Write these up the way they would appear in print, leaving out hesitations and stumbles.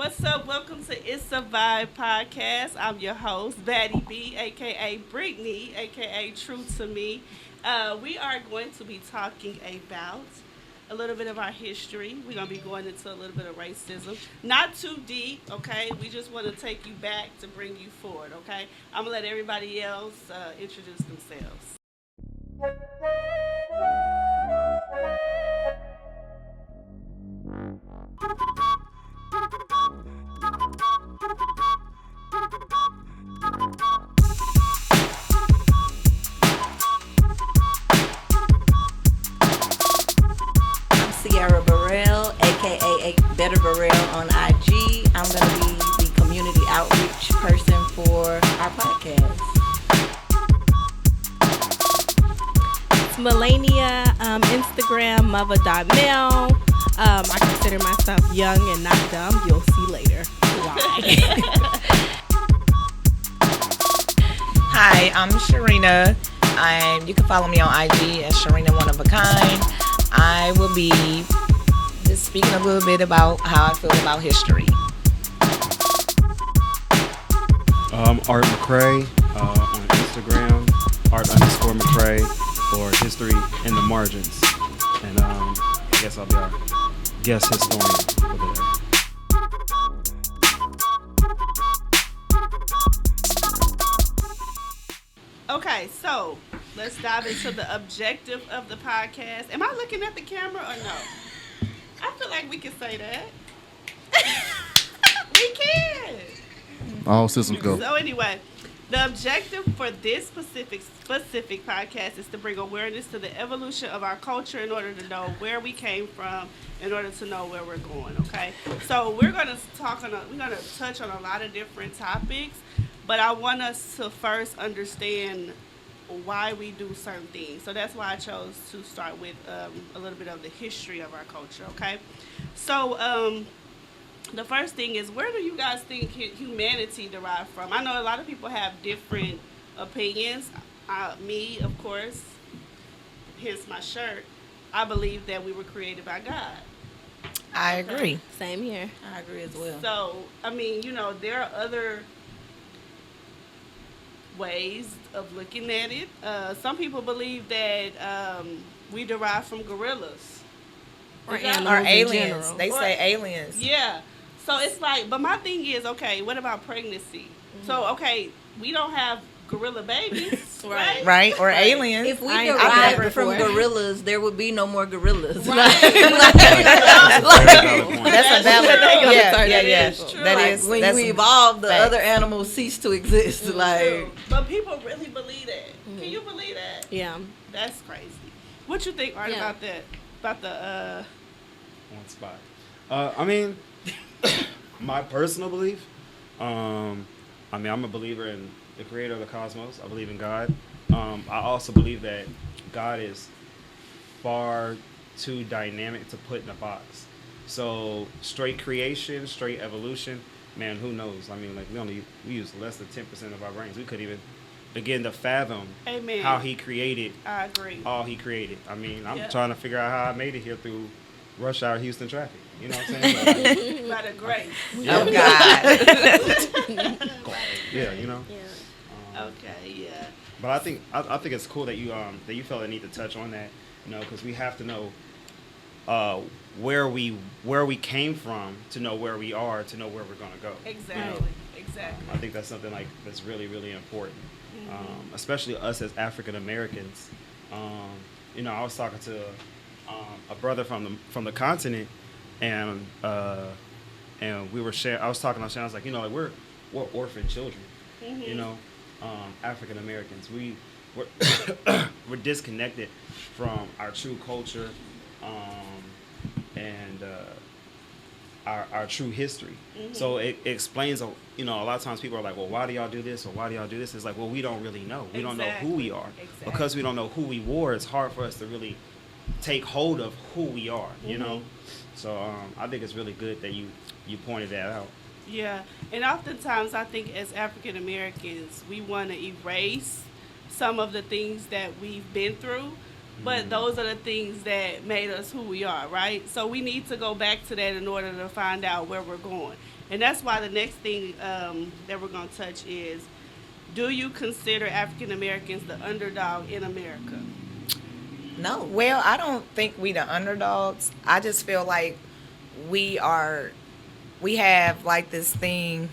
What's up? Welcome to It's a Vibe podcast. I'm your host, Batty B, aka Brittany, aka True to Me. We are going to be talking about a little bit of our history. We're going to be going into a little bit of racism. Not too deep, okay? We just want to take you back to bring you forward, okay? I'm going to let everybody else introduce themselves. Sierra Burrell, aka Better Burrell on IG. I'm going to be the community outreach person for our podcast. It's Melania, Instagram, mother.mel. I consider myself young and not dumb. You'll see later why. Hi, I'm Sharina. You can follow me on IG as Sharina One of a Kind. I will be just speaking a little bit about how I feel about history. Art McCray on Instagram, art_McCray for history in the margins. And I guess I'll be our guest historian over there. Okay, so let's dive into the objective of the podcast. Am I looking at the camera or no? I feel like we can say that. We can. All systems go. So anyway, the objective for this specific podcast is to bring awareness to the evolution of our culture in order to know where we came from, in order to know where we're going. Okay, so we're gonna touch on a lot of different topics, but I want us to first understand why we do certain things. So that's why I chose to start with a little bit of the history of our culture. Okay, so the first thing is, where do you guys think humanity derived from? I know a lot of people have different opinions. Me, of course, hence my shirt, I believe that we were created by God. I agree. Same here. I agree as well. So, I mean, there are other ways of looking at it. Some people believe that we derive from gorillas. Or Is that- Or animals in aliens. general. They say aliens. Yeah. So it's like, but my thing is, okay, what about pregnancy? So, okay, we don't have gorilla babies, right? Right? Or aliens. If we I've derived never from before. gorillas, there would be no more gorillas. That's a valid. Yeah. It's true. That Like, is. When that's we evolve, the facts. other animals cease to exist. But people really believe that. Can you believe that? Yeah. That's crazy. What you think, Art, Yeah. about that? About the On spot. I mean, my personal belief, I'm a believer in the creator of the cosmos. I believe in God. I also believe that God is far too dynamic to put in a box. So straight creation, straight evolution, man, who knows? I mean, like we use less than 10% of our brains. We couldn't even begin to fathom Amen. how he created I agree. all he created. I mean, I'm Yeah. trying to figure out how I made it here through rush hour Houston traffic. You know what I'm saying? By the grace. Oh, God. Yeah, you know. Yeah. Okay, yeah. But I think it's cool that you felt the need to touch on that, because we have to know where we came from to know where we are, to know where we're gonna go. Exactly. Exactly. I think that's something like that's really, really important, especially us as African Americans. I was talking to a brother from the continent, and we were sharing. I was talking to Shannon. I was like, like we're orphan children, African Americans. We're disconnected from our true culture, and our true history. So it explains, a lot of times people are like, well, why do y'all do this, or why do y'all do this? It's like, well, we don't really know. We don't know who we are. Exactly. Because we don't know who we were, it's hard for us to really take hold of who we are, you know? So I think it's really good that you pointed that out. Yeah, and oftentimes I think as African Americans, we want to erase some of the things that we've been through, But those are the things that made us who we are, right? So we need to go back to that in order to find out where we're going. And that's why the next thing that we're going to touch is, do you consider African Americans the underdog in America? No. Well, I don't think we the underdogs. I just feel like we have like this thing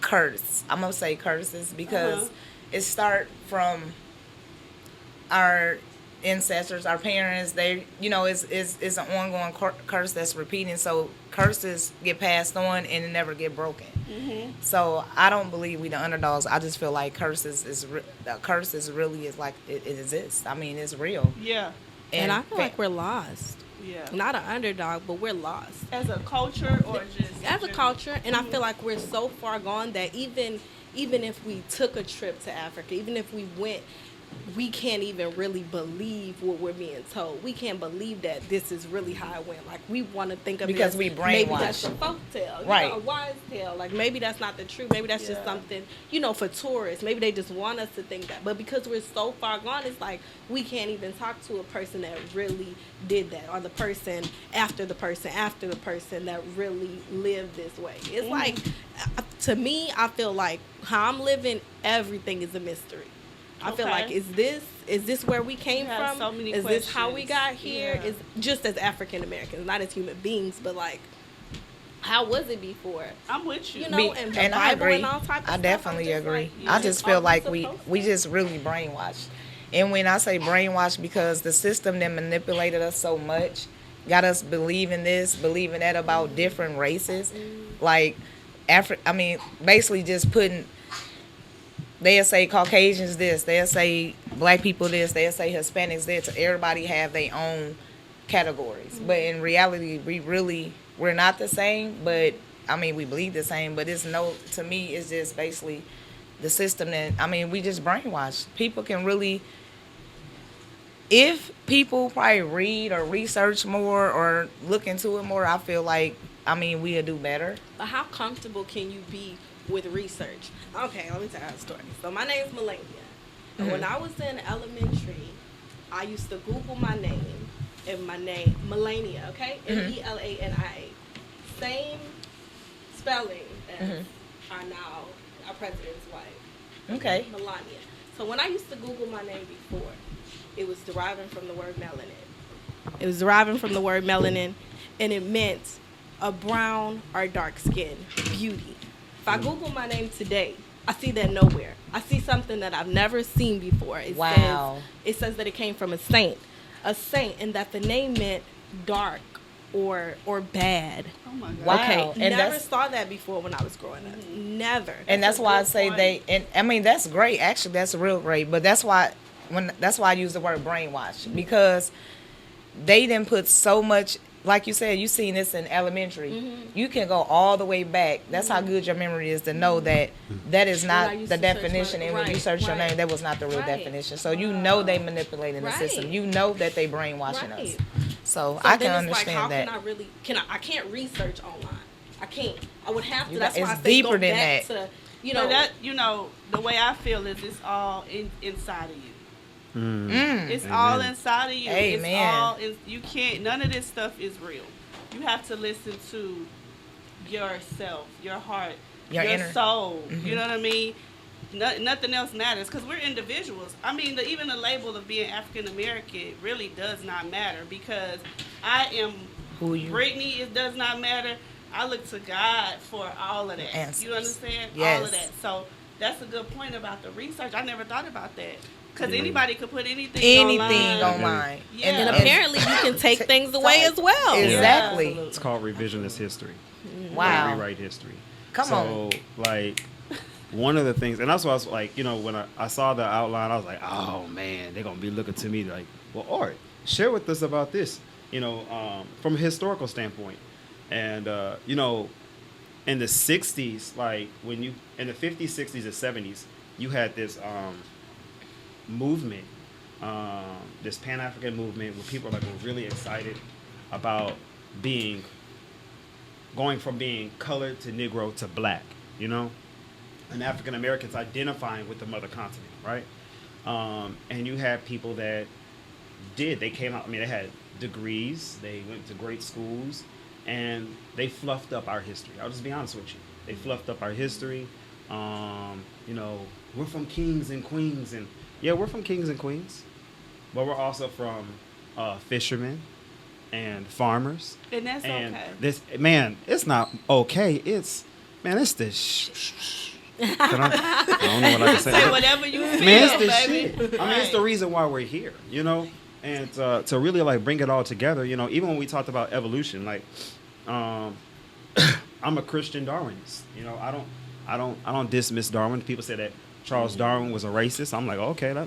curse. I'm gonna say curses because it start from our ancestors, our parents. They, it's an ongoing curse that's repeating. So curses get passed on and it never get broken. So I don't believe we the underdogs. I just feel like curses really is like it exists. I mean, it's real. Yeah. And I feel like we're lost. Yeah. Not an underdog, but we're lost. As a culture or just As a culture, and I feel like we're so far gone that even if we took a trip to Africa, even if we went, we can't even really believe what we're being told. We can't believe that this is really how it went. Like, we want to think of because it we as brainwashed. maybe that's a folk tale, right? A wise tale. Like, maybe that's not the truth. Maybe that's just something, for tourists. Maybe they just want us to think that. But because we're so far gone, it's like we can't even talk to a person that really did that, or the person after the person after the person that really lived this way. It's like, to me, I feel like how I'm living, everything is a mystery. I feel like, is this where we came from? So many is questions. this how we got here? Yeah. Is just as African Americans, not as human beings, but like, how was it before? I'm with you. And the and I Bible agree. and all type of I stuff, definitely I'm just agree. like, I just feel are like supposed we to? just really brainwashed. And when I say brainwashed, because the system that manipulated us so much, got us believing this, believing that about different races, like basically just putting. They'll say Caucasians this, they'll say black people this, they'll say Hispanics this. Everybody have their own categories. But in reality, we're not the same, but we believe the same, but to me, it's just basically the system that, we just brainwashed. People can really, if people probably read or research more or look into it more, I feel like, we'll do better. But how comfortable can you be with research? Okay, let me tell you a story. So my name's Melania. And when I was in elementary, I used to Google my name and my name, Melania, okay? Melania. Same spelling as our president's wife. Okay. Melania. So when I used to Google my name before, it was deriving from the word melanin. And it meant a brown or dark skin beauty. If I Google my name today, I see that nowhere. I see something that I've never seen before. It says that it came from a saint, and that the name meant dark or bad. Oh my God. Wow. Okay, And never saw that before when I was growing up. Never. And that's why I say that's great. Actually, that's real great. But that's why I use the word brainwash, because they didn't put so much. Like you said, you seen this in elementary. You can go all the way back. That's how good your memory is to know that is not the definition. And when you search your name, that was not the real definition. So they manipulating the system. You know that they brainwashing us. So I can understand that. I can't research online. I can't. I would have to. That's It's why I say deeper go than back that. to, the way I feel is it's all inside of you. It's Amen. all inside of you. Amen. You can't. None of this stuff is real. You have to listen to yourself, your heart, your inner soul. You know what I mean? Nothing else matters, because we're individuals. Even the label of being African American really does not matter, because I am Brittany. It does not matter. I look to God for all of that. Answers. You understand? Yes. All of that. So that's a good point about the research. I never thought about that. Because anybody could put anything online. Yeah. and apparently you can take things away as well. Exactly. Yeah. It's called revisionist history. Wow. Rewrite history. Come on. Like, one of the things, and that's why I was like, when I saw the outline, I was like, oh man, they're gonna be looking to me like, well, Art, share with us about this, from a historical standpoint. And in the 60s, like in the 50s, 60s, and 70s, you had this movement, this Pan-African movement, where people were really excited about going from being colored to Negro to black, and African Americans identifying with the mother continent, right? And you had people that did. They came out. I mean, they had degrees. They went to great schools, and they fluffed up our history. I'll just be honest with you. They fluffed up our history. You know, we're from kings and queens, and yeah, we're from kings and queens, but we're also from fishermen and farmers. And that's And okay. this man, it's not okay. It's the I don't know what I can say. Say whatever you feel, Man, it's the baby. shit. I mean, it's the reason why we're here, you know, and to really like bring it all together, you know. Even when we talked about evolution, like, I'm a Christian Darwinist, you know. I don't dismiss Darwin. People say that Charles Darwin was a racist. I'm like, okay,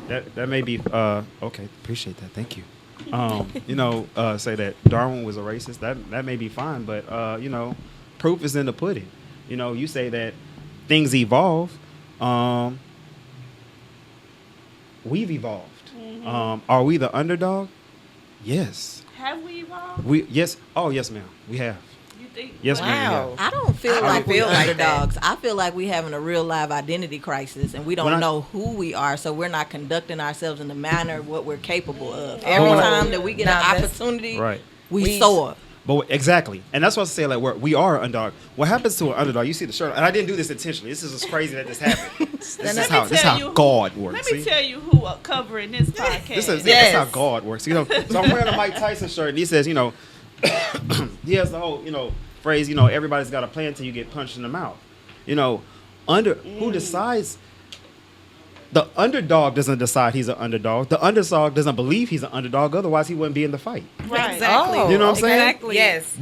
that may be okay. Appreciate that. Thank you. You know, say that Darwin was a racist. That may be fine, but you know, proof is in the pudding. You know, you say that things evolve. We've evolved. Are we the underdog? Yes. Have we evolved? Yes. Oh, yes, ma'am. We have. You think? Yes, ma'am. Wow. We have. I don't feel I like don't we're feel like underdogs. I feel like we having a real live identity crisis, and we When don't I- know who we are, so we're not conducting ourselves in the manner of what we're capable of. But Every when I- time that we get Now, an that's- opportunity, Right. we soar. But exactly, and that's what I say. Like we are an underdog. What happens to an underdog? You see the shirt, and I didn't do this intentionally. This is just crazy that this happened. This is Let how me tell you how who- God works. Let me see? tell you who are covering this podcast. This is Yes. that's how God works. You know, so I'm wearing a Mike Tyson shirt, and he says, you know, he has the whole, you know, phrase, you know, everybody's got a plan until you get punched in the mouth. You know, who decides? The underdog doesn't decide he's an underdog. The underdog doesn't believe he's an underdog. Otherwise, he wouldn't be in the fight. Right. Exactly. Oh, You know what I'm saying? Exactly. Yes.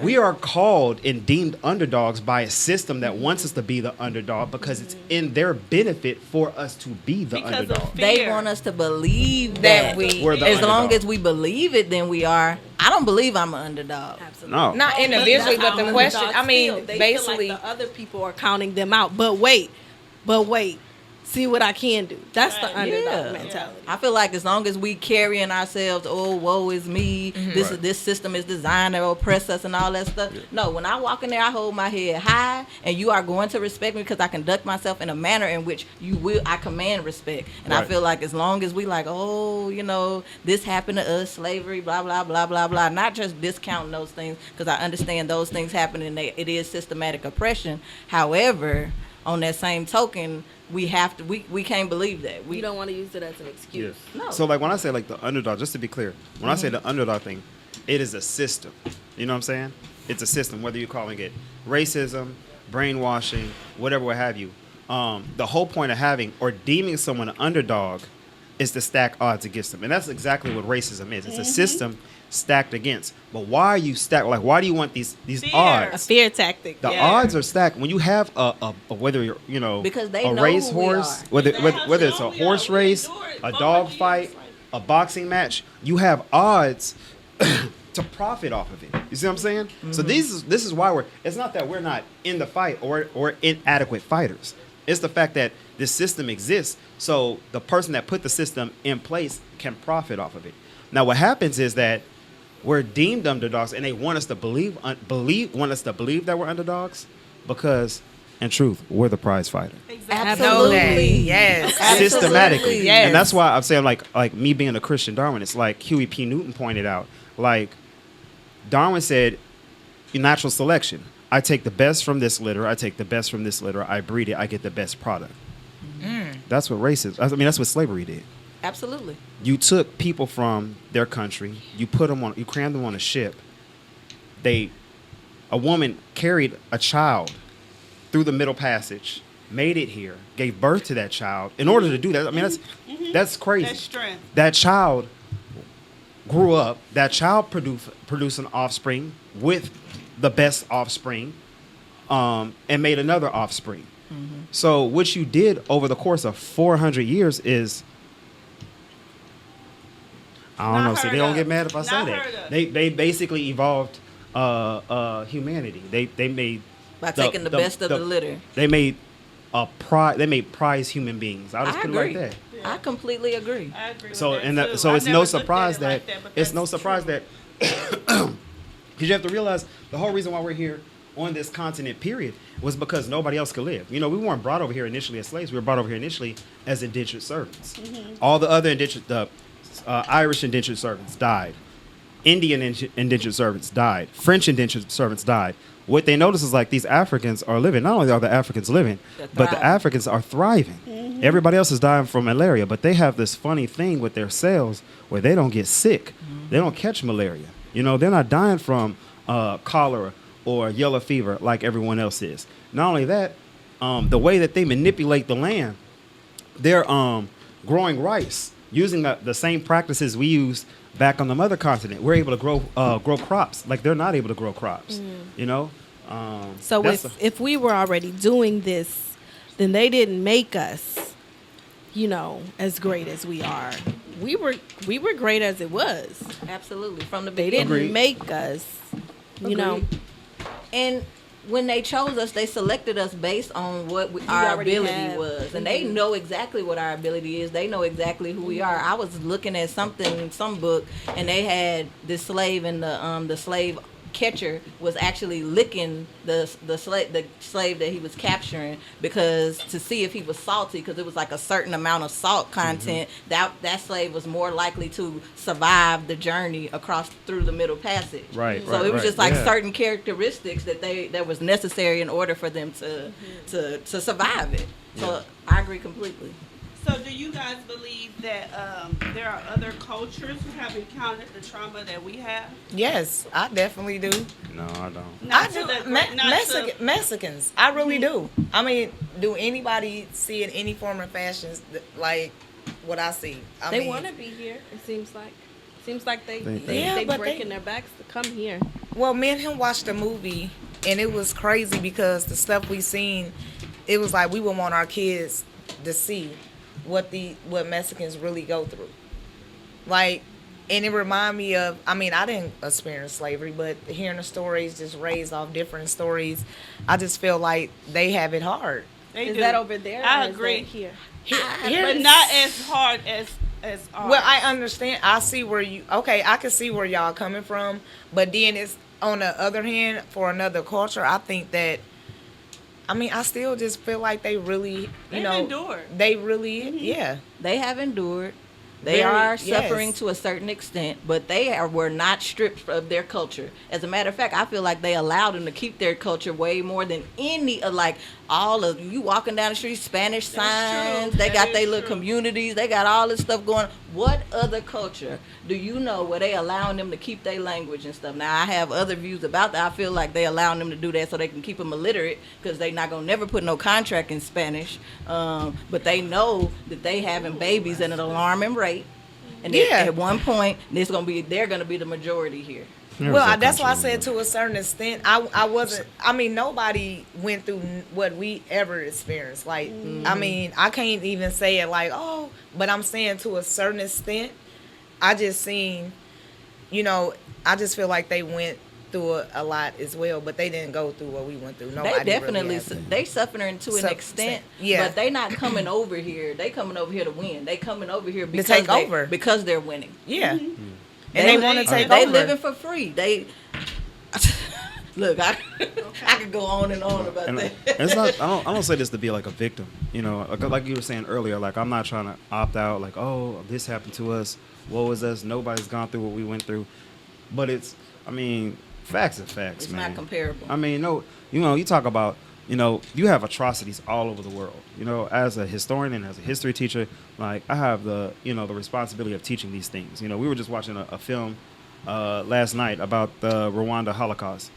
We are called and deemed underdogs by a system that wants us to be the underdog because it's in their benefit for us to be the Because underdog. of They fear. want us to believe That that. We're the As long underdog. as we believe it, then we are. I don't believe I'm an underdog. Absolutely. No. Not individually, That's but the how question. underdogs I mean, feel. They basically, feel like the other people are counting them out. But wait, see what I can do. That's the Right. underdog Yeah. mentality. I feel like as long as we carrying ourselves, oh, woe is me. Right. This system is designed to oppress us and all that stuff. No, when I walk in there, I hold my head high, and you are going to respect me because I conduct myself in a manner in which I command respect. And I Right. feel like as long as we like, oh, you know, this happened to us, slavery, blah blah blah blah blah. Not just discounting those things because I understand those things happen and it is systematic oppression. However, on that same token, we can't believe that. We don't want to use it as an Yeah. excuse. No. So like when I say like the underdog, just to be clear, when I say the underdog thing, it is a system. You know what I'm saying? It's a system, whether you're calling it racism, brainwashing, whatever, what have you. The whole point of having or deeming someone an underdog is to stack odds against them. And that's exactly what racism is. It's a system stacked against. But why are you stacked? Like, why do you want these Fear. A odds? fear tactic. The Yeah. odds are stacked when you have a whether you're, you know, Because they a know race who we horse, are. whether That's how whether it's a strong we are. horse We race, endured a 400 dog years, fight, right? a boxing match, you have odds to profit off of it. You see what I'm saying? So this is why it's not that we're not in the fight or inadequate fighters. It's the fact that this system exists, so the person that put the system in place can profit off of it. Now, what happens is that we're deemed underdogs, and they want us to believe that we're underdogs because, in truth, we're the prize fighter. Exactly. know that. Absolutely. Yes. Absolutely. Systematically. Yes. And that's why I'm saying like me being a Christian Darwinist, like Huey P. Newton pointed out, like Darwin said, natural selection. I take the best from this litter, I take the best from this litter, I breed it, I get the best product. That's what racism, I mean, that's what slavery did. Absolutely. You took people from their country, you crammed them on a ship. A woman carried a child through the Middle Passage, made it here, gave birth to that child. In order to do that, I mean, that's crazy. That's strength. That child grew up. That child produced an offspring with the best offspring, and made another offspring. So what you did over the course of 400 years is, I don't Not know. See, they heard don't of. get mad if I Not say heard that. of. They basically evolved humanity. They made By taking the best of the litter. They made prize human beings. I'll just I put agree. it like that. I completely agree. I agree with So that and too. so I it's never no looked at surprise it that like but it's no that's surprise true. that because you have to realize the whole reason why we're here on this continent period was because nobody else could live. You know, we weren't brought over here initially as slaves. We were brought over here initially as indentured servants. All the other indentured, the Irish indentured servants died. Indian indentured servants died. French indentured servants died. What they notice is like these Africans are living. Not only are the Africans living, but the Africans are thriving. Mm-hmm. Everybody else is dying from malaria, but they have this funny thing with their cells where they don't get sick. They don't catch malaria. You know, they're not dying from cholera or yellow fever like everyone else is. Not only that, the way that they manipulate the land, they're growing rice using the same practices we use back on the mother continent. We're able to grow crops like they're not able to grow crops. You know. So if we were already doing this, then they didn't make us, you know, as great as we are. We were great as it was. Absolutely, from the They beginning. didn't Agreed. make us, you know. Agreed. And when they chose us, they selected us based on what our already ability have. was. And they know exactly what our ability is. They know exactly who we are. I was looking at something in some book, and they had this slave, and the slave catcher was actually licking the slave that he was capturing because to see if he was salty, because it was like a certain amount of salt content. That slave was more likely to survive the journey across through the Middle Passage. Right, So right, it was right, just like yeah. certain characteristics that was necessary in order for them to survive it. So I agree completely. So do you guys believe that there are other cultures who have encountered the trauma that we have? Yes, I definitely do. No, I don't. Not I to do. the- not to- Mexicans, I really do. I mean, do anybody see in any form or fashion like what I see? I They mean, want to be here. It seems like. Seems like they Yeah, but breaking they- their backs to come here. Well, me and him watched a movie, and it was crazy because the stuff we seen, it was like we would want our kids to see what Mexicans really go through. Like, and it reminded me of, I mean, I didn't experience slavery, but hearing the stories just raised off different stories, I just feel like they have it hard. They Is do. that over there? I or is agree. that here? But not as hard as ours. Well, I understand. I see where I can see where y'all coming from, but then it's on the other hand, for another culture, I think that, I mean, I still just feel like they really, They've endured. They really, yeah. They have endured. They Very- are yes. suffering to a certain extent, but were not stripped of their culture. As a matter of fact, I feel like they allowed them to keep their culture way more than any like all of you walking down the street, Spanish signs. true. They That got is their little true. communities. They got all this stuff going. What other culture do you know where they allowing them to keep their language and stuff? Now I have other views about that. I feel like they allowing them to do that so they can keep them illiterate because they not gonna never put no contract in Spanish. But they know that they having babies at an alarming rate. And Yeah. at one point, they're gonna be the majority here. Well, that's why I said to a certain extent, I wasn't. I mean, nobody went through what we ever experienced. Like, I mean, I can't even say it like, oh, but I'm saying to a certain extent, I just seen, I just feel like they went through a lot as well, but they didn't go through what we went through. Nobody They definitely really has. they suffering to an extent, yeah. but they not coming over here. They coming over here to win. They coming over here because take over. because they're winning. Yeah, and they want to take They over. living for free. They look. I could go on and on about And that. it's not. I don't say this to be like a victim. Like you were saying earlier. Like I'm not trying to opt out. Like, oh, this happened to us. Woe is us. Nobody's gone through what we went through. But it's. I mean, facts are facts, It's man. not comparable. I mean, no. You talk about. You have atrocities all over the world. As a historian and as a history teacher, like I have the responsibility of teaching these things. We were just watching a film last night about the Rwanda Holocaust.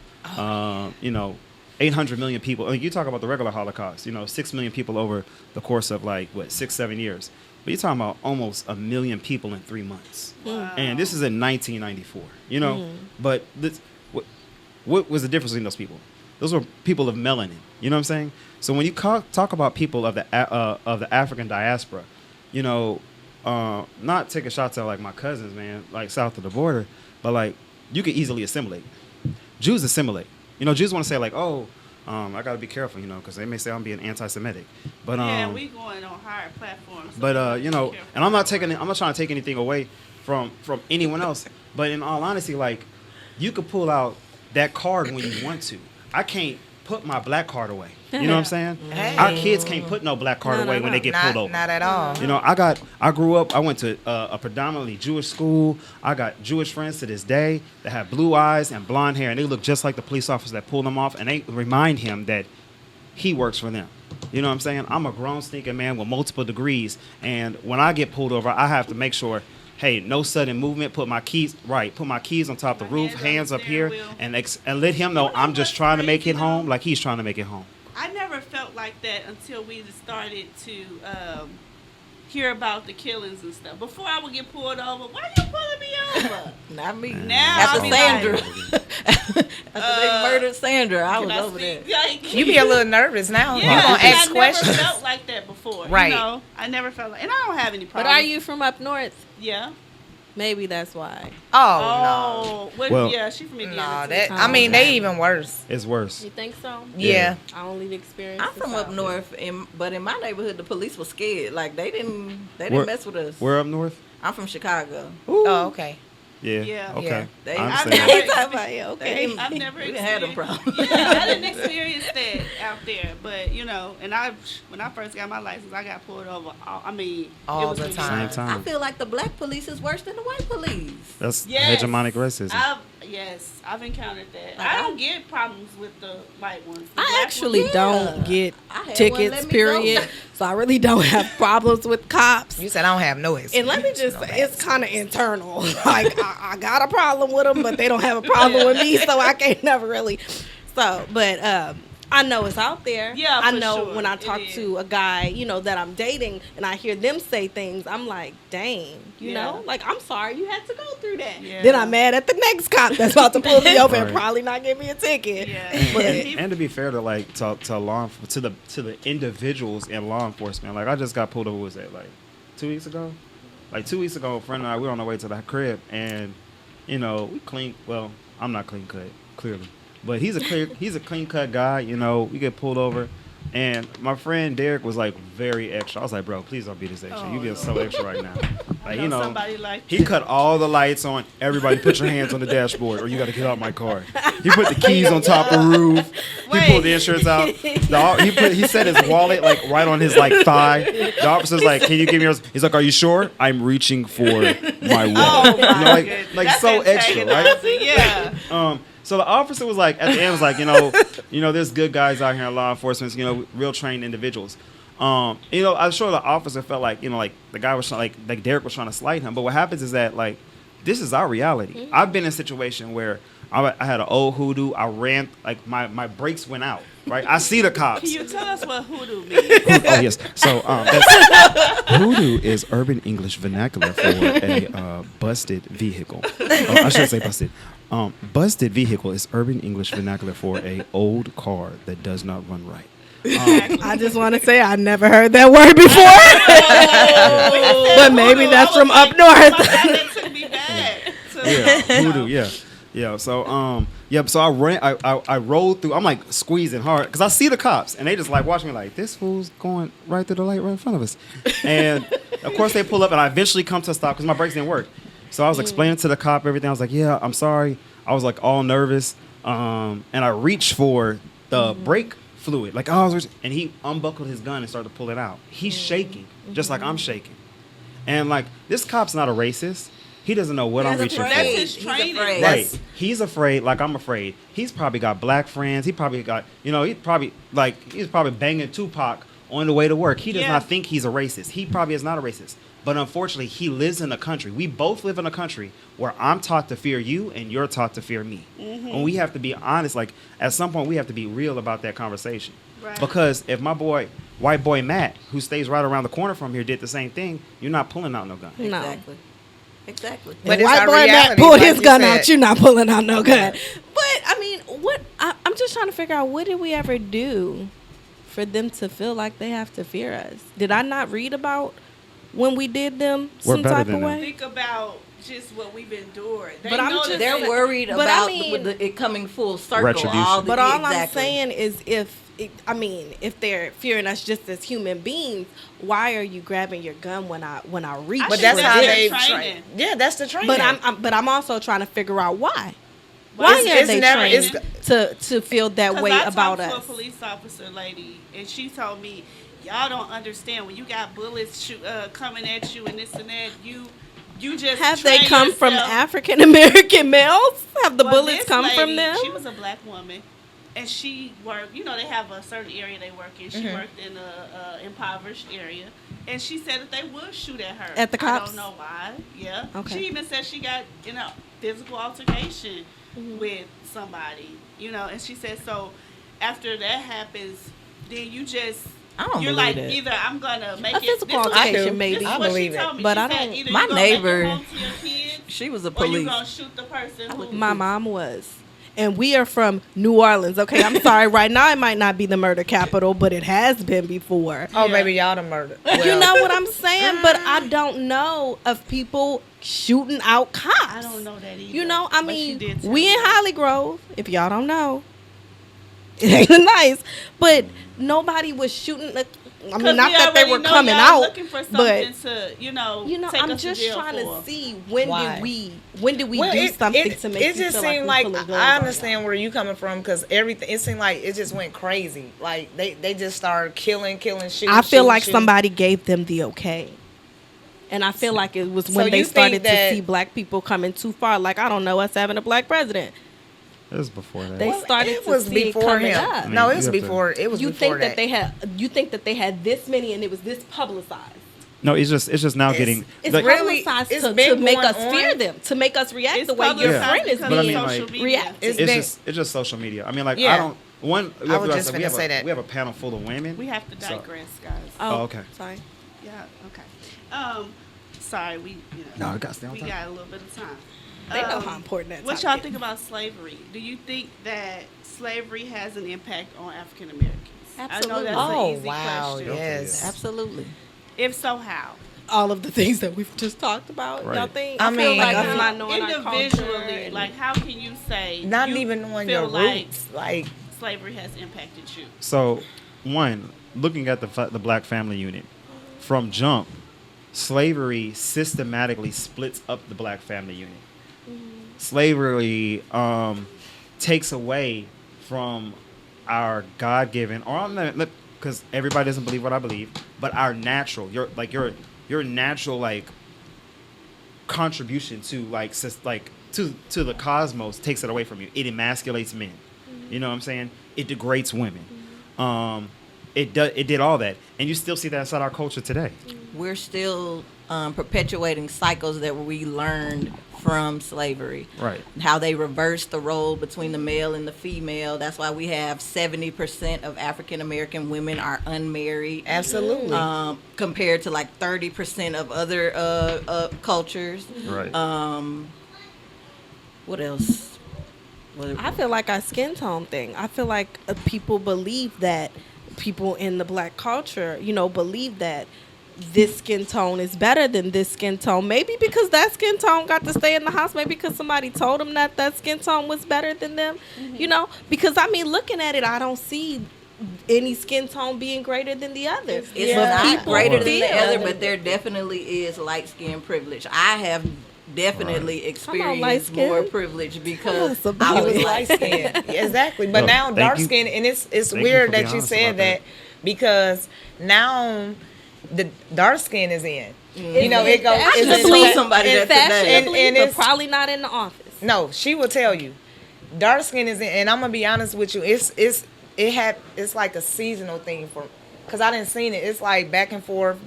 800 million people. You talk about the regular Holocaust. 6 million people over the course of 6-7 years. But you're talking about almost 1 million people in 3 months. Wow. And this is in 1994. But what was the difference between those people? Those were people of melanin. You know what I'm saying? So when you talk about people of the African diaspora, not taking shots at my cousins, man, south of the border, but you could easily assimilate. Jews assimilate. Jews want to say I got to be careful, because they may say I'm being anti-Semitic. But yeah, we going on higher platforms. So but we gotta be careful. and I'm not trying to take anything away from anyone else. But in all honesty, you could pull out that card when you want to. I can't put my black card away. You know what I'm saying? Hey. Our kids can't put no black card No, away no, when no. they get Not, pulled over. not at all. You know, I grew up, I went to a predominantly Jewish school. I got Jewish friends to this day that have blue eyes and blonde hair, and they look just like the police officer that pulled them off, and they remind him that he works for them. You know what I'm saying? I'm a grown stinking man with multiple degrees, and when I get pulled over, I have to make sure, hey, no sudden movement, put my keys on top of the roof, hands up here, and let him know I'm just trying to make it home like he's trying to make it home. I never felt like that until we started to hear about the killings and stuff. Before I would get pulled over, why you pulling me over? Not me. Now After I be Sandra, like, after they murdered Sandra, I can was I over there. speak? Like, You be a little nervous now. yeah, You gonna and ask I questions. never felt like that before. Right. You know, I never felt like, and I don't have any But problems. are you from up north? Yeah. Maybe that's why. Oh, Well, yeah, she from no. Indiana. No, too. that I mean they even worse. It's worse. You think so? Yeah. I only experienced. I'm from up north, but in my neighborhood, the police were scared. Like they didn't Where- mess with us. We're up north? I'm from Chicago. Oh, okay. Yeah. Yeah. Okay. Yeah. They- I I've understand. never, Okay. I've never We didn't have them experienced. problems. Yeah, I didn't experience that out there, but you know, and when I first got my license, I got pulled over. I mean, All it was the really time. Same I time. feel like the black police is worse than the white police. That's Yes. hegemonic racism. I've encountered that. Like, I I- don't get problems with the white ones. The I black actually ones- don't get I had one tickets, let me period. go. So I really don't have problems with cops. You said I don't have no excuse. And let me just No say, it's bad kind of internal. Like, I got a problem with them, but they don't have a problem with me, so I can't never really. So, but I know it's out there. Yeah, I for know sure. when I It talk is. to a guy, you know, that I'm dating, and I hear them say things, I'm like, dang, you Yeah. know? Like, I'm sorry you had to go through that. Yeah. Then I'm mad at the next cop that's about to pull me over and Right. probably not give me a ticket. Yeah. But And to be fair to like to law to the individuals in law enforcement, like I just got pulled over. Was that like 2 weeks ago? Like 2 weeks ago, a friend and I we were on our way to the crib, and you know we clean. Well, I'm not clean cut clearly, but he's a clean cut guy. You know we get pulled over, and my friend Derek was like very extra. I was like, bro, please don't be this extra. You being so extra right now. Like you know, somebody like he cut all the lights on. Everybody, put your hands on the dashboard, or you got to get out my car. He put the keys on top of the roof. He pulled the insurance out. He set his wallet like right on his like thigh. The officer's like, "Can you give me yours?" He's like, "Are you sure?" I'm reaching for my wallet. Oh my You know, goodness. like That's so extra, right? antagonizing, Yeah. So the officer was like, at the end, was like, you know, there's good guys out here in law enforcement, you know, real trained individuals. You know, I'm sure the officer felt like, you know, like the guy was trying, like Derek was trying to slight him. But what happens is that, like, this is our reality. I've been in a situation where I had an old hoodoo. I ran, like, my brakes went out, right? I see the cops. Can you tell us what hoodoo means? Oh, yes. So, hoodoo is urban English vernacular for a busted vehicle. I shouldn't say busted. Busted vehicle is urban English vernacular for a old car that does not run right. I just want to say I never heard that word before. But maybe that's from up north. That took me back. Yeah, hoodoo. Yeah. So So I ran. I rolled through. I'm like squeezing hard because I see the cops and they just like watch me like this fool's going right through the light right in front of us. And of course they pull up and I eventually come to a stop because my brakes didn't work. So I was explaining to the cop everything. I was like, yeah, I'm sorry. I was like all nervous. And I reached for the brake fluid. Like, and he unbuckled his gun and started to pull it out. He's shaking, just like I'm shaking. And like, this cop's not a racist. He doesn't know what I'm reaching for. That's his He's training. afraid. Right. He's afraid like I'm afraid. He's probably got black friends. He probably got, he's probably banging Tupac on the way to work. He does not think he's a racist. He probably is not a racist. But unfortunately, he lives in a country. We both live in a country where I'm taught to fear you and you're taught to fear me. Mm-hmm. And we have to be honest. Like, at some point, we have to be real about that conversation. Right. Because if my boy, white boy Matt, who stays right around the corner from here, did the same thing, you're not pulling out no gun. No. Exactly. But But it's white our boy Matt reality, pulled like his you gun said. out. You're not pulling out no gun. But I mean, I'm just trying to figure out what did we ever do for them to feel like they have to fear us? Did I not read about when we did them We're some better type than of them. way? Think about just what we've endured. They But I'm know just- that They're they- worried But I about mean- it coming full circle. Retribution. But all I'm exactly. saying is if they're fearing us just as human beings, why are you grabbing your gun when I reach? I But should that's have how been they training. train. Yeah, that's the training. But I'm also trying to figure out why. Why It's- are they never- trained to feel that 'Cause way I about talked to us? a police officer lady, and she told me, "Y'all don't understand when you got bullets coming at you and this and that. You just Have they train come from yourself." African American males? Have the Well, bullets this come from lady, them? She was a black woman, and she worked. You know, they have a certain area they work in. She Mm-hmm. worked in a impoverished area, and she said that they would shoot at her. At the I cops? don't know why. Yeah. Okay. She even said she got in a physical altercation Mm-hmm. with somebody. You know, and she said so. After that happens, then you just. I don't You're believe like, it. either I'm gonna make A it. physical this is what- altercation, I do. maybe. This is I what believe she it. told me. But She I said, don't- either My you gonna make it neighbor- home to your kids, She was a or you police. gonna shoot the person who. My mom was. And we are from New Orleans. Okay, I'm sorry. Right now, it might not be the murder capital, but it has been before. Oh, Yeah. baby, y'all done murdered. You know what I'm saying? But I don't know of people shooting out cops. I don't know that either. You know, I but she mean, did tell we me in that. Holly Grove. If y'all don't know, it ain't nice. But nobody was shooting. I mean, not we that they already were know coming y'all out, looking for but something to, take I'm us just to jail trying for. to see when Why? did we Well, do something to make it you just feel seemed like, like we pulling guns I on understand where you coming from because everything it seemed like it just went crazy. Like they just started killing, shooting. I feel shooting, like shooting. somebody gave them the okay. And I feel like it was So when they you think started to that- see black people coming too far. Like, I don't know, us having a black president. It was before that. They started it to was see it before coming him. up. No, it You was have to- before. It was You before think that they had this many and it was this publicized. No, it's just now It's- getting. It's like, really- publicized it's to been make going us on. fear them, to make us react It's the way your publicized friend is because But I of mean, being social like- media. reacting. It's it's been- just social media. I mean, like Yeah. I don't. One, we I was have just we finna have say a, that. we have a panel full of women. We have to So- digress, guys. Oh, okay. Sorry. Yeah, okay. Sorry, we. No, it got to stay on We time. got a little bit of time. They know how important that What topic y'all is. think about slavery? Do you think that slavery has an impact on African Americans? I know Absolutely. that's Oh, an easy wow, question. yes. Absolutely. If so, how? All of the things that we've just talked about. Right. Y'all think? I feel mean- like Like, us not knowing our culture Individually, and- like how can you say Not you even knowing feel your like roots. Like slavery has impacted you? So, one, looking at the black family unit, from jump, slavery systematically splits up the black family unit. Slavery takes away from our God-given, or I'm not, because everybody doesn't believe what I believe, but our natural, your natural like contribution to to the cosmos takes it away from you. It emasculates men. You know what I'm saying? It degrades women. It did all that, and you still see that inside our culture today. We're still perpetuating cycles that we learned from slavery. Right. How they reversed the role between the male and the female. That's why we have 70% of African American women are unmarried. absolutely. Compared to like 30% of other cultures. Right. What else? I feel like our skin tone thing. I feel like people believe that people in the black culture, believe that this skin tone is better than this skin tone. Maybe because that skin tone got to stay in the house. Maybe because somebody told them that skin tone was better than them. Because I mean, looking at it, I don't see any skin tone being greater than the other. It's But not people greater than the feel- other, but there definitely is light skin privilege. I have definitely light experienced skin. more privilege because Tell us I about He was was light light skinned. skinned. Exactly. But No, now thank dark you. skin, and it's Thank you weird for that being you honest said about that because now the dark skin is in. You know, it goes. I it's just in believe fa- somebody in that today. fashionably, And but it's- probably not in the office. No, she will tell you. Dark skin is in, and I'm gonna be honest with you. It's like a seasonal thing for, cause I didn't seen it. It's like back and forth,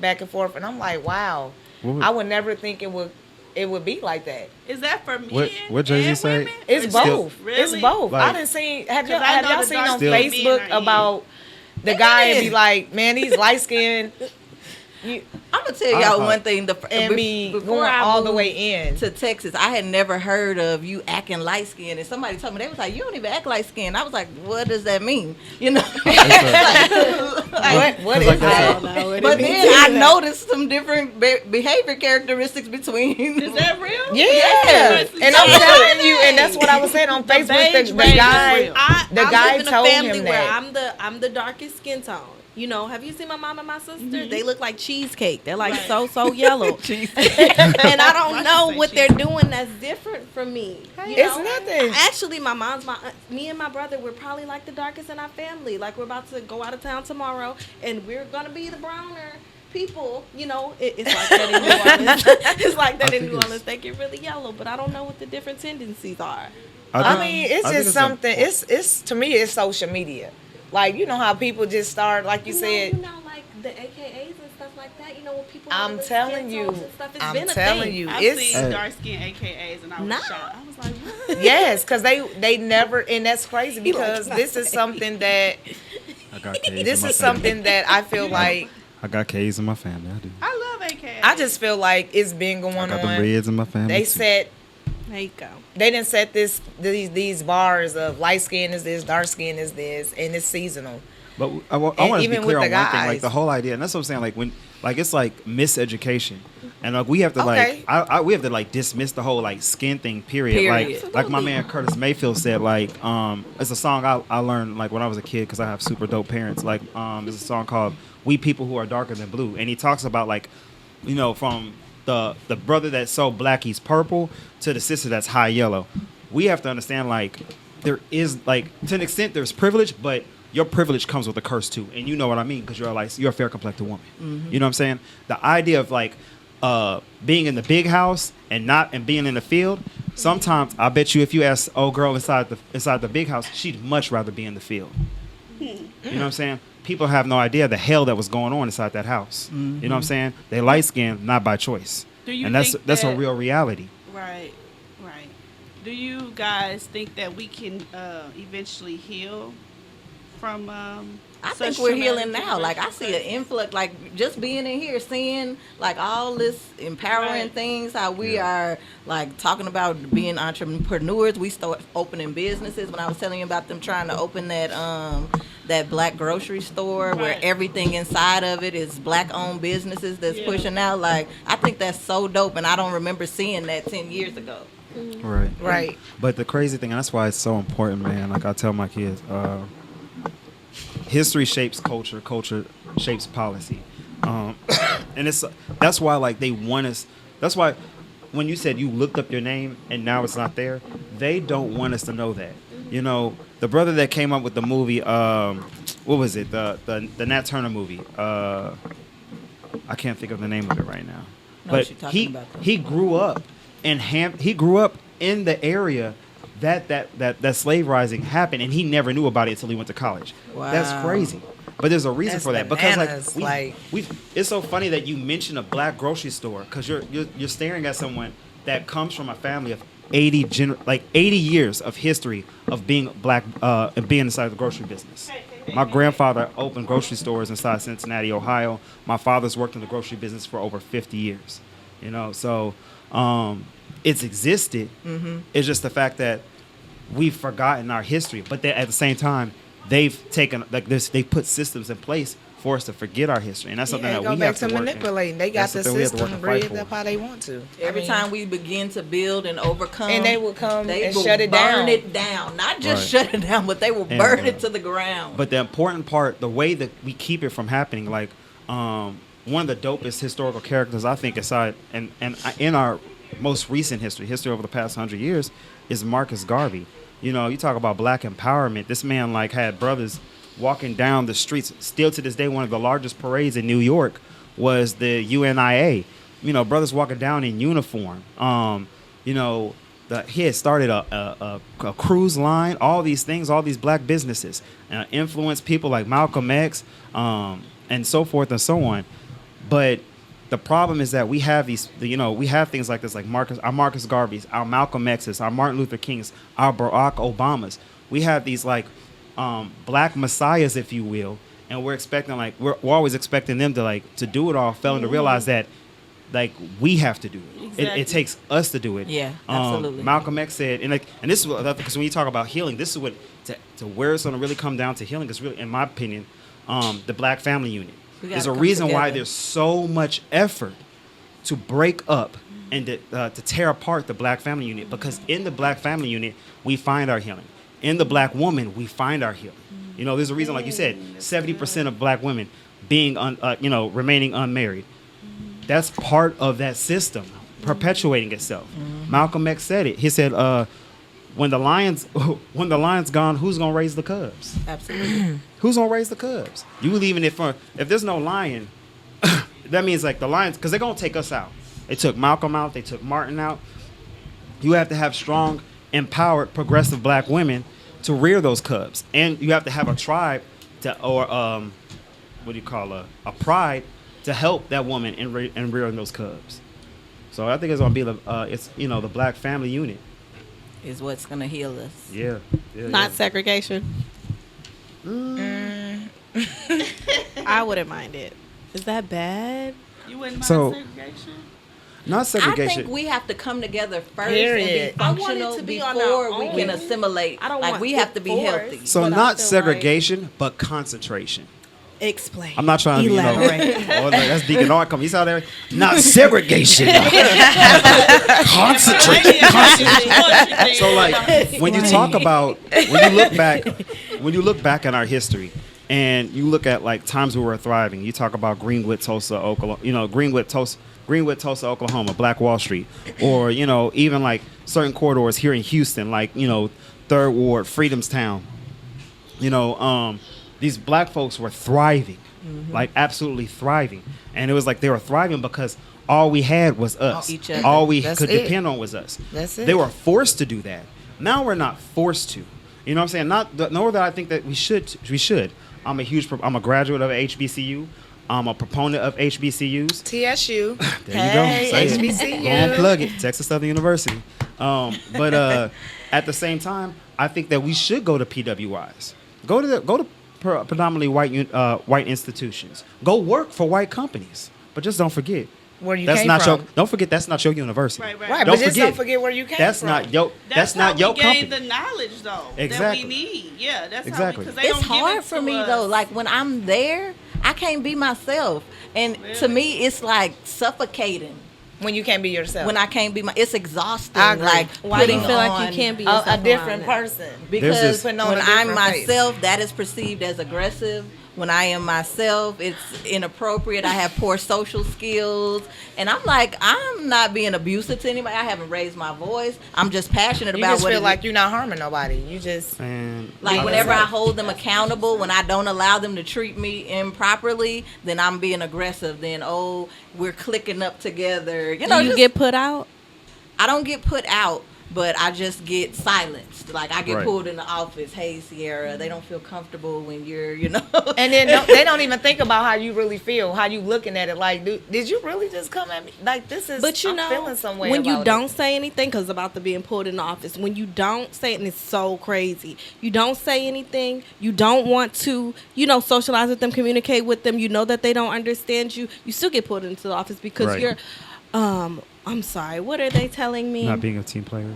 and I'm like, wow. What would- I would never think it would be like that. Is that for men? What Jay-Z and say? women? It's Or Still- both. Really? It's both. Like- I didn't see. Have 'Cause I know y'all the seen dark on skinned men Facebook are about the guy and be like, man, he's light skinned. I'm gonna tell y'all one thing. And be before going I all the moved way in. to Texas, I had never heard of you acting light skinned, and somebody told me, they was like, "You don't even act light skinned." I was like, "What does that mean?" You know. What It's is like that? that's But then I noticed some different behavior characteristics between. Is that real? Yeah, and I'm telling you, and that's what I was saying on Facebook. beige The race is guy, real. I the live guy in a told family him where that. I'm the darkest skin tone. You know, have you seen my mom and my sister? Mm-hmm. They look like cheesecake. They're like Right. so yellow. And I don't know what they're doing that's different from me. You It's know? nothing. Actually, me and my brother, we're probably like the darkest in our family. Like we're about to go out of town tomorrow, and we're gonna be the browner people. You know, it's like that in New Orleans. It's like that in New Orleans. They get really yellow, but I don't know what the different tendencies are. I mean, it's I think just something. important. It's to me, it's social media. Like, you know how people just start, like you said. You know, like the AKAs and stuff like that. You know, when people. I'm with telling skin you, tones and stuff, it's I'm been a telling thing. you, I've it's seen dark skin AKAs and I was Nah. shocked. I was like, what? yes, because they never, and that's crazy He like, because this is something that I got K's this in my is family. something that I feel like I got K's in my family. I do. I love AKAs. I just feel like it's been going I got the on. reds in my family. They too. set There you go. they didn't set these bars of light skin is this, dark skin is this, and it's seasonal. But I want And to be even clear with on the one thing, like guys. the whole idea, and that's what I'm saying. Like when, like it's like miseducation, and like we have to Okay. we have to like dismiss the whole like skin thing. Period. Like my man Curtis Mayfield said, like it's a song I learned like when I was a kid because I have super dope parents. Like there's a song called "We People Who Are Darker Than Blue," and he talks about like, you know, from the brother that's so black he's purple to the sister that's high yellow. We have to understand like there is like to an extent there's privilege, but your privilege comes with a curse too, and you know what I mean because you're a fair complected woman. You know what I'm saying? The idea of like being in the big house and being in the field. Sometimes I bet you if you ask old girl inside the big house, she'd much rather be in the field. You know what I'm saying? People have no idea the hell that was going on inside that house. You know what I'm saying? They light skinned not by choice, Do you and that's think a that- real reality. Right, right. Do you guys think that we can eventually heal from? I such think we're traumatic healing now. Like I see an generational influx, like just being in here, seeing like all this empowering Right. things. How we are like talking about being entrepreneurs. We start opening businesses. When I was telling you about them trying to open that black grocery store where Right. everything inside of it is black owned businesses that's Yeah. pushing out. Like I think that's so dope, and I don't remember seeing that 10 years ago. Right. Right. But the crazy thing, and that's why it's so important, man. Like I tell my kids, history shapes culture, culture shapes policy, and that's why like they want us. That's why when you said you looked up your name and now it's not there, they don't want us to know that. You know, the brother that came up with the movie, what was it? The Nat Turner movie. I can't think of the name of it right now. No, But she talking about that. he grew up he grew up in the area that slave rising happened, and he never knew about it until he went to college. That's Wow. crazy. But there's a reason That's for that bananas, because it's so funny that you mention a black grocery store because you're staring at someone that comes from a family of 80 years of history of being black and being inside the grocery business. My grandfather opened grocery stores inside Cincinnati, Ohio. My father's worked in the grocery business for over 50 years. You know, so it's existed. It's just the fact that we've forgotten our history, but at the same time, they've taken they put systems in place for us to forget our history, and that's something that go we back have to to work manipulating. They got That's the something we have to work system and fight rigged for. up how they want to. Every time we begin to build and overcome, And they will come they and will shut it burn down. it down. Not just Right. shut it down, but they will And, burn it to the ground. But the important part, the way that we keep it from happening, like one of the dopest historical characters I think aside and in our most recent history over the past 100 years, is Marcus Garvey. You know, you talk about black empowerment. This man like had brothers walking down the streets. Still to this day, one of the largest parades in New York was the UNIA. You know, brothers walking down in uniform. You know, he had started a cruise line, all these things, all these black businesses, influenced people like Malcolm X, and so forth and so on. But the problem is that we have we have things like this, like our Marcus Garveys, our Malcolm X's, our Martin Luther Kings, our Barack Obamas. We have these like black messiahs, if you will, and we're expecting we're always expecting them to do it all, failing to realize that like we have to do it. Exactly. It takes us to do it. Yeah, absolutely. Malcolm X said, and this is what, because when you talk about healing, this is what to where it's going to really come down to healing is really, in my opinion, the Black Family Unit. We There's gotta a come reason why together. there's so much effort to break up and to tear apart the Black Family Unit, because in the Black Family Unit we find our healing. In the Black woman we find our healing. You know, there's a reason, like you said, 70% of black women being, remaining unmarried. That's part of that system perpetuating itself. Malcolm X said it. He said, when the lion's gone, who's gonna raise the cubs? Absolutely. Who's gonna raise the cubs? You leaving it for, if there's no lion, that means like the lions, because they're gonna take us out. They took Malcolm out. They took Martin out. You have to have strong, empowered, progressive black women to rear those cubs, and you have to have a tribe a pride to help that woman in rearing those cubs. So I think it's gonna be the black family unit Is what's gonna heal us. Yeah. Not segregation. I wouldn't mind it. Is that bad? You wouldn't mind So- segregation? Not I segregation. think we have to come together first Period. and be I want it functional to be on before our we own. can assimilate. I don't like want we it have to be forced. healthy. So But I not feel segregation, but concentration. Explain. I'm not trying to, Elaborate. that's Deacon Art coming. You saw that? Not segregation. Concentrate. So like when you talk about, when you look back at our history and you look at like times we were thriving, you talk about Greenwood, Tulsa, Oklahoma, Greenwood, Tulsa, Oklahoma, Black Wall Street, or, even like certain corridors here in Houston, like, Third Ward, Freedomstown. These black folks were thriving, like absolutely thriving. And it was like they were thriving because all we had was us. Each other. All we That's could it. depend on was us. That's it. They were forced to do that. Now we're not forced to. You know what I'm saying? Nor that I think that we should. I'm a graduate of HBCU. I'm a proponent of HBCUs. TSU. There you go. Say it. HBCU. Go and plug it. Texas Southern University. But at the same time, I think that we should go to PWIs. Go to predominantly white institutions. Go work for white companies. But just don't forget. Where you That's came not from. don't forget that's not your university. Right. Right, Don't but just forget. don't forget where you came That's from. not your That's not how your we gain company. the knowledge, though, Exactly. that we need. Yeah, that's Exactly. how we, 'cause they It's don't give hard it for to me us. though. Like when I'm there, I can't be myself, and to Really? me, it's like suffocating. When you can't be yourself. When I can't be it's exhausting. I agree. Like Why do you putting feel like on- you can't be a yourself different around that? person. Because There's this- when Putting on a I'm different face. myself, that is perceived as aggressive. When I am myself, it's inappropriate. I have poor social skills. And I'm like, I'm not being abusive to anybody. I haven't raised my voice. I'm just passionate You about just what feel it like is. you're not harming nobody. You just And Like whenever I hold them accountable, when I don't allow them to treat me improperly, then I'm being aggressive. Then, we're clicking up together. Do you get put out? I don't get put out, but I just get silenced. Like I get Right. pulled in the office. Hey, Sierra, they don't feel comfortable when you're, and then they don't even think about how you really feel, how you looking at it. Like, did you really just come at me? Like, this is. But you I'm know, feeling some way when you about don't it. say anything, because about to being pulled in the office, when you don't say it, and it's so crazy, you don't say anything, you don't want to, socialize with them, communicate with them, you know that they don't understand you, you still get pulled into the office because Right. you're, I'm sorry, what are they telling me? not being a team player.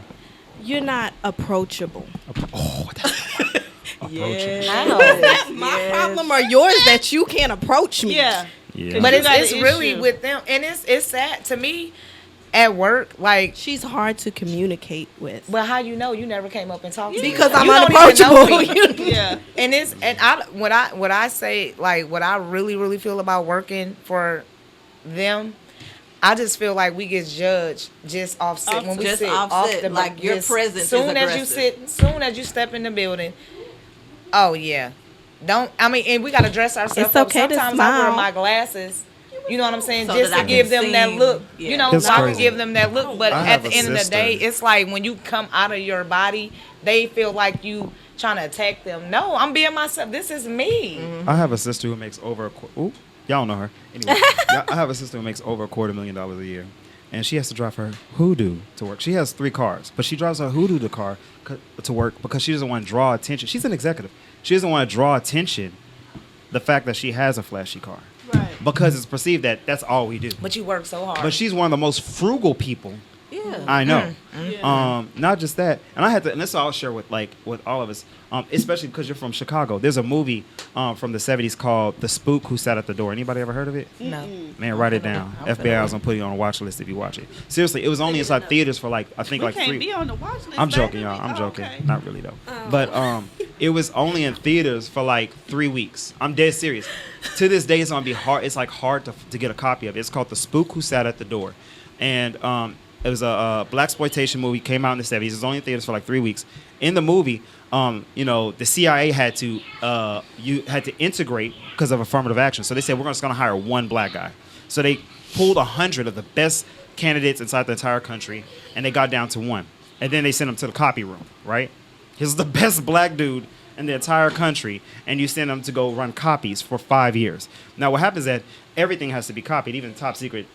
You're not approachable. Oh, that's approachable. That's my problem or yours that you can't approach me. Yeah. Yeah. But You it's got an really issue. with them, and it's sad to me. At work, like, She's hard to communicate with. well, how you know you never came up and talked to me? Because I'm You don't even know unapproachable. me. Yeah. And what I say, like, what I really, really feel about working for them, I just feel like we get judged just offset when we Just sit offset, off the like your just presence is soon as you aggressive. soon as you step in the building. Oh yeah, and we gotta dress ourselves It's up. okay to Sometimes I wear smile. my glasses. You know what I'm saying? So Just that to I give can them that see. look. Yeah. You know, It's I can crazy. give them that look. But I at have the a end of the sister. day, it's like when you come out of your body, they feel like you trying to attack them. No, I'm being myself. This is me. I have a sister who makes over y'all know her. Anyway, I have a sister who makes over $250,000 a year. And she has to drive her Hoodoo to work. She has 3 cars, but she drives her Hoodoo to work because she doesn't want to draw attention. She's an executive. She doesn't want to draw attention the fact that she has a flashy car. Right. Because it's perceived that that's all we do. But you work so hard. But she's one of the most frugal people Yeah. I know. Yeah. Not just that, and I had to, and this I'll share with all of us, especially because you're from Chicago. There's a movie from the '70s called "The Spook Who Sat at the Door." Anybody ever heard of it? No. Man, write it down. FBI is gonna put you on a watch list if you watch it. Seriously, it was only inside theaters for I think We can't 3. be on the watch list. I'm joking, baby. y'all. I'm Oh, joking. okay. Not really though. But it was only in theaters for 3 weeks. I'm dead serious. To this day, it's gonna be hard. It's hard to get a copy of it. It's called "The Spook Who Sat at the Door," and it was a blaxploitation movie. Came out in the '70s. It was only in theaters for 3 weeks. In the movie, the CIA had to integrate because of affirmative action. So they said we're just gonna hire one black guy. So they pulled 100 of the best candidates inside the entire country, and they got down to one. And then they sent him to the copy room. Right? He's the best black dude in the entire country, and you send him to go run copies for 5 years. Now, what happens is that everything has to be copied, even top secret,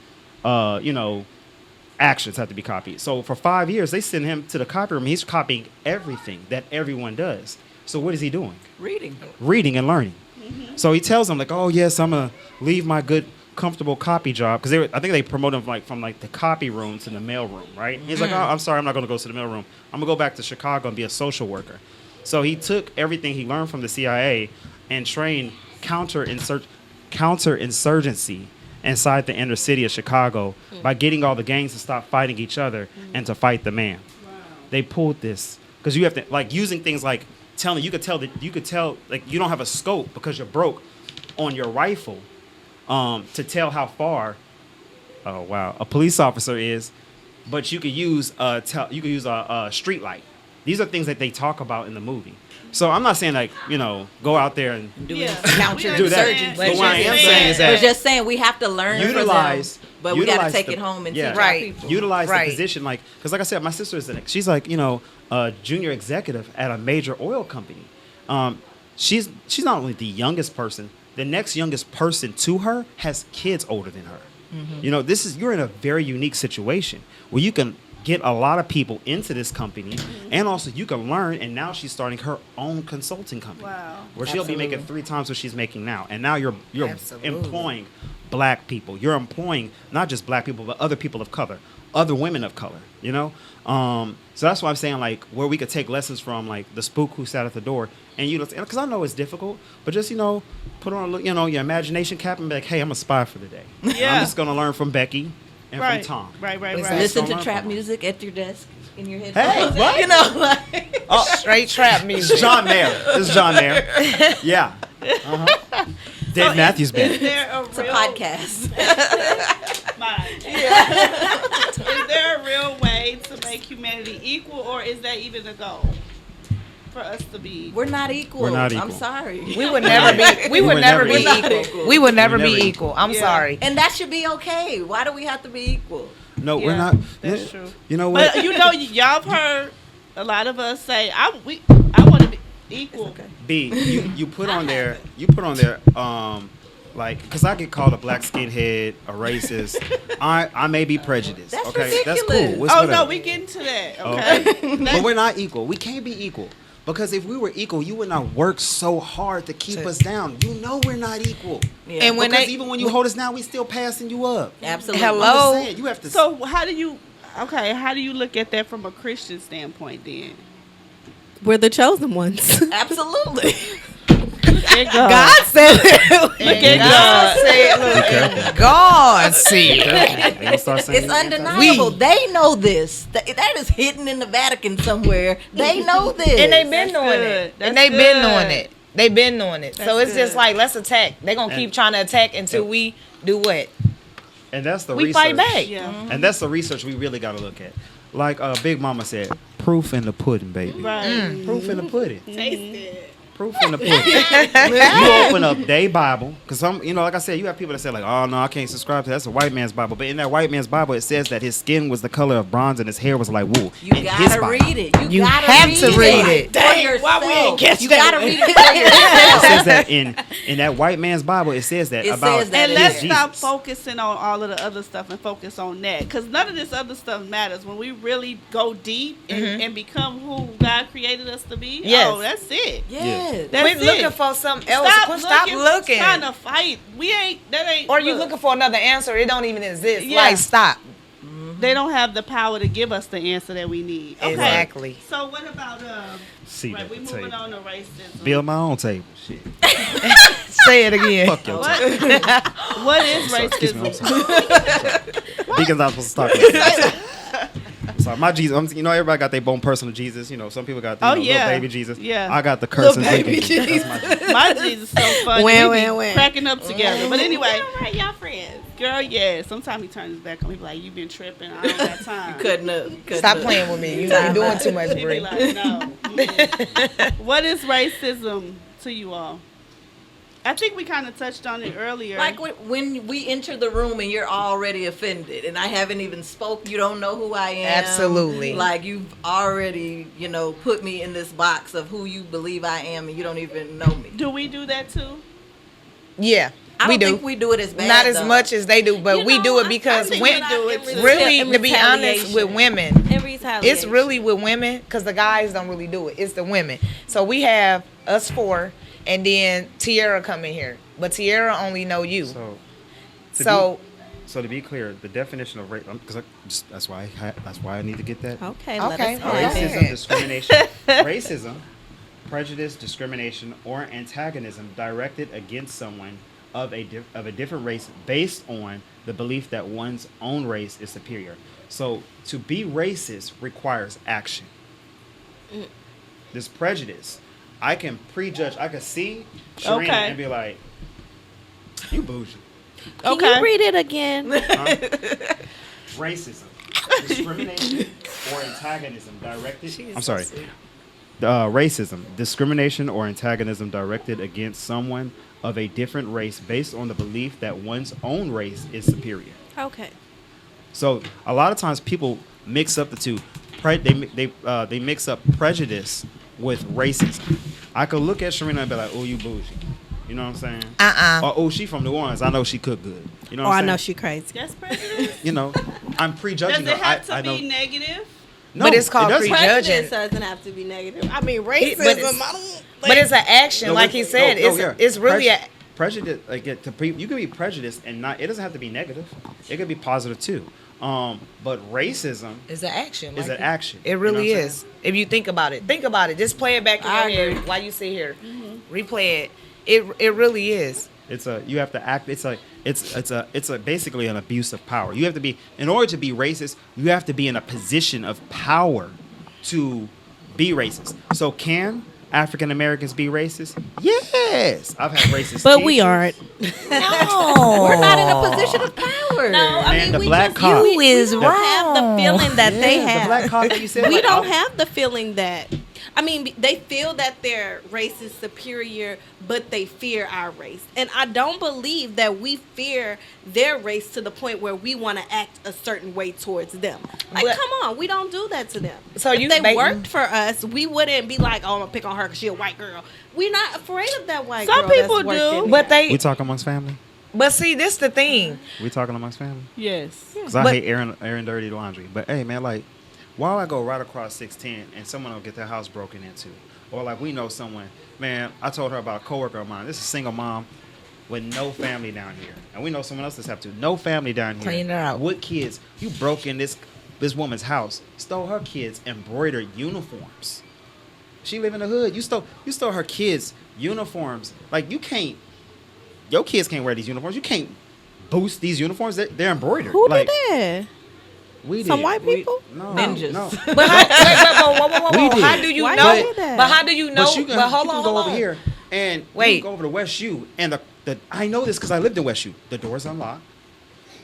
actions have to be copied. So for 5 years, they send him to the copy room. He's copying everything that everyone does. So what is he doing? Reading and learning. So he tells them oh yes, I'm gonna leave my good, comfortable copy job because I think they promote him from the copy room to the mail room, right? He's like, oh, I'm sorry, I'm not gonna go to the mail room. I'm gonna go back to Chicago and be a social worker. So he took everything he learned from the CIA and trained counterinsurgency inside the inner city of Chicago by getting all the gangs to stop fighting each other and to fight the man. Wow. They pulled this because you have to using things like telling you could tell you don't have a scope because you're broke on your rifle to tell how far a police officer is, but you could use a street light. These are things that they talk about in the movie. So I'm not saying go out there and counterinsurgency. But what I am saying is that we're just saying we have to learn utilize, from them, but we got to take the- it home and yeah. teach Right. our people. Utilize Right. the position, because like I said, my sister is she's a junior executive at a major oil company. She's not only the youngest person, the next youngest person to her has kids older than her. You're in a very unique situation where you can get a lot of people into this company, and also you can learn. And now she's starting her own consulting company, Wow. where she'll be making Absolutely. 3 times what she's making now. And now you're Absolutely. employing black people. You're employing not just black people, but other people of color, other women of color. So that's why I'm saying where we could take lessons from the spook who sat at the door, and because I know it's difficult, but just put on your imagination cap and be like, hey, I'm a spy for the day. Yeah. I'm just gonna learn from Becky and Right. from Tom. Right. Listen to Don't trap learn from music at your desk in your head. Hey, what? Straight trap music. It's John Mayer. This is John Mayer. Yeah. Dave Matthews Is Band. there a It's a real podcast. Mine. Is there a real way to make humanity equal, or is that even the goal for us to be? We're not equal. We're not I'm equal. sorry. We would never be. We would never be never equal. equal. We would never never be equal. equal. I'm Yeah. sorry. And that should be okay. Why do we have to be equal? No, we're Yeah, not. that's true. You know what? But y'all have heard a lot of us say, I want to be equal. Okay. B, you put on there, because I get called a black skinhead, a racist. I may be prejudiced. That's okay, that's ridiculous. cool. It's Oh whatever. no, we get into that. Okay. But we're not equal. We can't be equal. Because if we were equal, you would not work so hard to keep us down. You know we're not equal. Yeah. And when Because they- even when you hold us down, we still passing you up. Absolutely. I'm Hello? just saying, you have to. So how do you look at that from a Christian standpoint then? We're the chosen ones. Absolutely. God said it. Look at God God. said, look, and God said. They gonna start saying It's it. undeniable. They know this. That is hidden in the Vatican somewhere. They know this. And they've been That's doing good. it. That's And they've been good. doing it. They've been doing it. So That's it's just good. like, let's attack. They're going to keep trying to attack until we do what? And that's the We research. fight back. Yeah. And that's the research we really got to look at. Like Big Mama said, proof in the pudding, baby. Right. Proof in the pudding. Taste it. Proof in the pudding. You open up their Bible, because like I said, you have people that say oh no, I can't subscribe to that. That's a white man's Bible. But in that white man's Bible, it says that his skin was the color of bronze and his hair was like wool. You In his gotta Bible. read it. You gotta have to read it. for yourself. why we ain't catch You that? gotta read it for It yourself. says that in that white man's Bible, it says that It about says that And it let's is. stop focusing on all of the other stuff and focus on that, because none of this other stuff matters when we really go deep and become who God created us to be. Yes. Oh, that's it. Yes. That's Quit it. looking for something else. Stop looking. Trying to fight. We ain't. That ain't. Or you look. looking for another answer. It don't even exist. Yeah. Like, stop. they don't have the power to give us the answer that we need. Okay. Exactly. So what about See right, that we table. moving on to racism. Build my own table. Shit. Say it again. Fuck your table. What is Excuse me, I'm racism? sorry. Deacon's not supposed to talk like that. I'm sorry, my Jesus. You know, everybody got their own personal Jesus. You know, some people got Oh, little yeah. baby Jesus. Yeah. I got the curse and baby drinking Jesus. That's my Jesus. My Jesus is so funny. When, We be when? cracking up together. But anyway, all right, y'all friends. girl, yeah. Sometimes he turns his back on me, like, you been tripping. I don't got time. Cutting up. Stop playing with me. You're doing too much, He be Brie. like, no. What is racism to you all? I think we kind of touched on it earlier. Like when we enter the room and you're already offended, and I haven't even spoke. You don't know who I am. Absolutely. Like you've already, put me in this box of who you believe I am, and you don't even know me. do we do that too? Yeah, I we don't do. think we do it as bad. Not as though. much as they do, but You we know, do it I because think women. we do it too. Really, In to be honest, with retaliation. women, In retaliation. it's really with women because the guys don't really do it. It's the women. So we have us four, and then Tierra come in here, but Tierra only know you. So to be clear, the definition of race, because that's why I need to get that. Okay, Okay. let us All have right. it. Racism, discrimination, racism, prejudice, discrimination, or antagonism directed against someone of a different race based on the belief that one's own race is superior. So to be racist requires action. This prejudice, I can prejudge. I can see Sharina Okay. and be like, "You bougie." Can Okay. you read it again? Racism, discrimination, or antagonism directed. I'm sorry. sweet. Racism, discrimination, or antagonism directed against someone of a different race based on the belief that one's own race is superior. Okay. So a lot of times people mix up the two. They mix up prejudice with racism. I could look at Sharina and be like, "Oh, you bougie." You know what I'm saying? Or, "Oh, she from New Orleans. I know she cook good." You know Oh, what I I'm know saying? she crazy. That's prejudice. You know, I'm prejudging Does it her. have to I know. be negative? No, But it's called it doesn't. prejudging. Prejudice doesn't have to be negative. I mean, But racism. it's- I don't. But it's an action, No, like wait, he said. no, yeah. It's really a. Prejudice. Like you can be prejudiced and not. It doesn't have to be negative. It could be positive too. But racism It's an action. is like an action. It You know really what I'm is. If you think about it, Just play it back in I your agree. head while you sit here. Replay it. It really is. You have to act. It's basically an abuse of power. You have to be, in order to be racist, you have to be in a position of power to be racist. So can African Americans be racist? Yes, I've had racist. But we teachers. aren't. No, We're not in a position of power. No, I Man, mean the we black just cop. we is don't have the feeling that they Yeah, have. the black cop that you said. We like, don't I- have the feeling that. I mean, they feel that their race is superior, but they fear our race. And I don't believe that we fear their race to the point where we want to act a certain way towards them. Like, But- come on, we don't do that to them. So if you they make- worked for us, we wouldn't be like, oh, I'm going to pick on her because she a white girl. We're not afraid of that white Some girl that's people do. working But there. We talk amongst family. But see, this the thing. We talking amongst family. Yes. Cause I But- hate airing dirty laundry. But hey, man, like, while I go right across 610 and someone will get their house broken into, or like we know someone, man, I told her about a coworker of mine. This is a single mom with no family down here, and we know someone else that's have to no family down here. Clean her out. With kids, you broke in this woman's house, stole her kids' embroidered uniforms. She live in the hood. You stole her kids' uniforms. Like you can't. Your kids can't wear these uniforms. You can't boost these uniforms. They're embroidered. Who like, did that? We Some did. white people? No, Ninjas. No. But how, We did. how do you Why know? you did that? But how do you know? But you can, but hold you can on, go hold over on. here and Wait. you can go over to West U and the I know this because I lived in West U. The door's unlocked.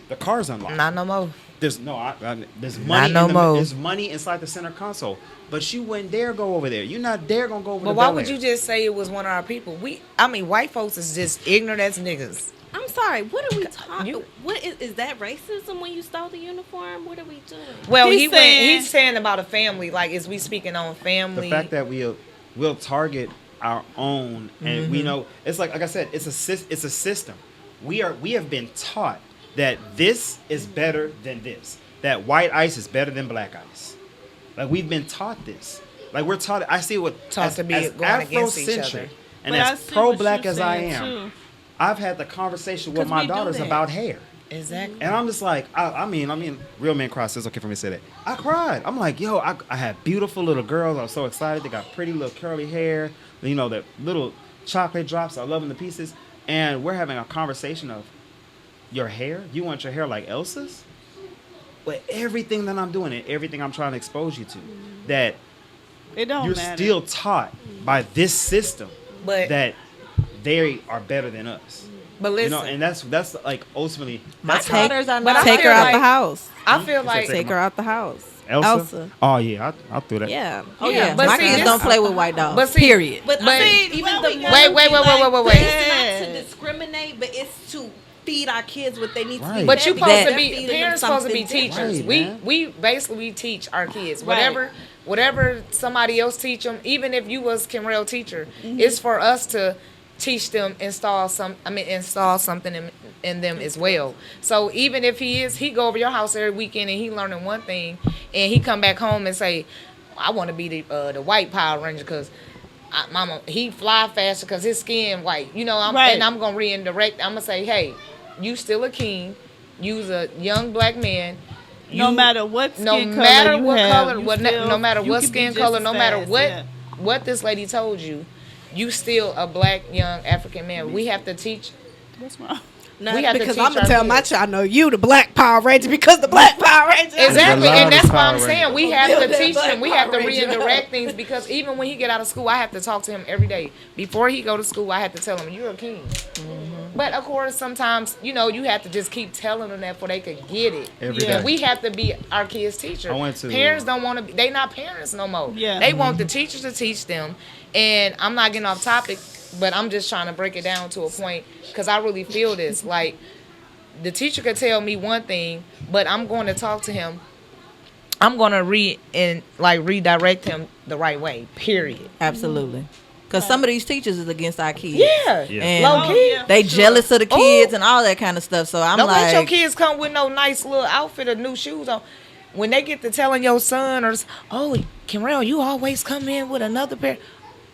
The car's unlocked. Not no more. There's there's money. no more. There's money inside the center console. But you wouldn't dare go over there. You're not dare gonna go over. But to why Bel would Air. you just say it was one of our people? White folks is just ignorant as niggas. I'm sorry. What are we talking? You- What is that racism when you stole the uniform? What are we doing? Well, He's he's saying about a family. Like, is we speaking on family? The fact that we'll target our own, and we know it's like I said, it's a system. We have been taught that this is better than this. That white ice is better than black ice. Like we've been taught this. Like we're taught. I see what Taught as, to be as going against each Afrocentric other. and But I as see pro what black you're as I saying, am. too. I've had the conversation with 'Cause my we do daughters that. about hair. Exactly. And I'm just like, I mean, real men cry. So it's okay for me to say that. I cried. I'm like, yo, I had beautiful little girls. I was so excited. They got pretty little curly hair. You know, that little chocolate drops. I love them to pieces. And we're having a conversation of your hair. You want your hair like Elsa's? But everything that I'm doing and everything I'm trying to expose you to, that It don't you're matter. still taught by this system But that they are better than us. but You listen, know, and that's like ultimately My that's how daughters are but not. I Take feel her out like- the house. I feel You said like take Take her out the house. Elsa. Oh yeah, I'll do that. Yeah. Oh yeah, but my see, kids this- don't play with white dogs. but see- period. But, But- I mean, even well, the we more gotta we wait, like, wait. It's not to discriminate, but it's to feed our kids what they need to Right. be. But fed you because supposed to they're be feeding them parents supposed to be something teachers. different. Right, we man. basically teach our kids Right. whatever somebody else teach them. Even if you was Kimrell teacher, Mm-hmm. it's for us to teach them install something in them as well. So even if he go over your house every weekend and he learning one thing, and he come back home and say, I want to be the white Power Ranger because mama, he fly faster because his skin white. You know, Right. and I'm gonna redirect. I'm gonna say, hey, you still a king. You's a young black man. No You- matter what skin no color matter you what have, color, you what, still- no matter you what can be skin just color, as no matter fast, what yeah. what this lady told you, you still a black young African man. We have to teach. What's wrong? Not We have to because teach I'm gonna our tell my kids. child, no, you the black Power Ranger because the black Power Ranger. Exactly, The and that's loudest why I'm Power saying Ranger. we have to That teach black him. We have to Power Ranger. redirect things because even when he get out of school, I have to talk to him every day. Before he go to school, I have to tell him you're a king. But of course, sometimes you have to just keep telling them that before they could get it. Every Yeah. day. We have to be our kids' teacher. I went to- Parents don't want to be. They not parents no more. Yeah. They want the teachers to teach them. And I'm not getting off topic, but I'm just trying to break it down to a point because I really feel this. Like the teacher could tell me one thing, but I'm going to talk to him. I'm going to redirect him the right way. Period. Absolutely. Because some of these teachers is against our kids. Yeah. Yeah. And Low key. yeah. they for sure. jealous of the kids and all that kind of stuff. So I'm Don't let your like, kids come with no nice little outfit or new shoes on. When they get to telling your son oh, Kimrell, you always come in with another pair.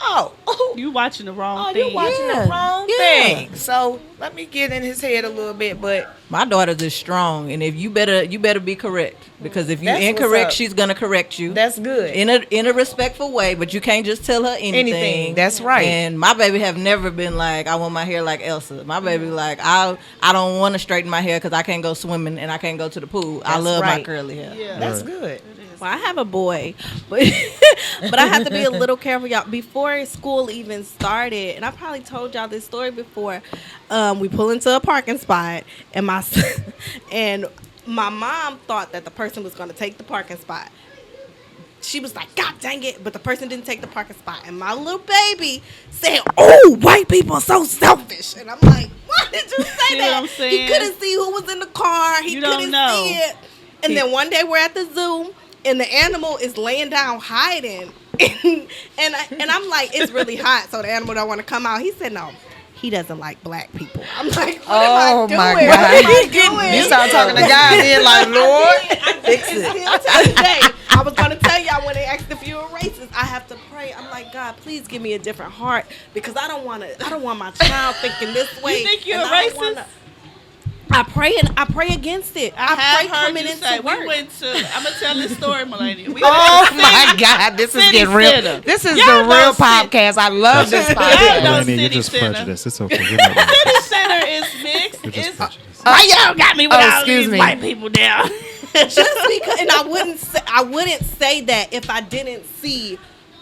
Oh, You watching the wrong oh, thing. you watching Yeah. the wrong Yeah. thing. So let me get in his head a little bit, but my daughter's is strong, and if you better be correct, because if you That's what's incorrect, up. she's gonna correct you. that's good. in a respectful way, but you can't just tell her anything. That's right. And my baby have never been like, I want my hair like Elsa. My baby like, I don't want to straighten my hair because I can't go swimming and I can't go to the pool. I That's love my right. curly hair. Yeah. That's Right. good. Well, I have a boy, but but I have to be a little careful, y'all. Before school even started, and I probably told y'all this story before. We pull into a parking spot, and and my mom thought that the person was going to take the parking spot. She was like, God dang it, but the person didn't take the parking spot. And my little baby said, oh, white people are so selfish. And I'm like, why did you say See what that? I'm He saying? couldn't see who was in the car. He You don't couldn't know. see it. And then one day we're at the zoo, and the animal is laying down hiding. and I'm like, it's really hot, so the animal don't want to come out. He said, no, he doesn't like black people. I'm like, what Oh, am I doing? my What God. am I doing? You start talking to God then like, Lord. Fix it. Still to this day, I was gonna tell y'all when they asked if you were racist, I have to pray. I'm like, God, please give me a different heart because I don't want my child thinking this way. You think you're and I don't racist? wanna- I pray against it. I pray have heard coming you into say work. I'm gonna tell this story, my lady. We Oh went to my God, this is City getting real. Center. This is Y'all the know real City- podcast. I love this Y'all podcast. know Melanie, you're City just Center. prejudiced. It's okay. You're not racist. City Center is mixed. You're just It's, prejudiced. why y'all got me with Oh, all excuse these me. white people down? Just because, and I wouldn't say that if I didn't see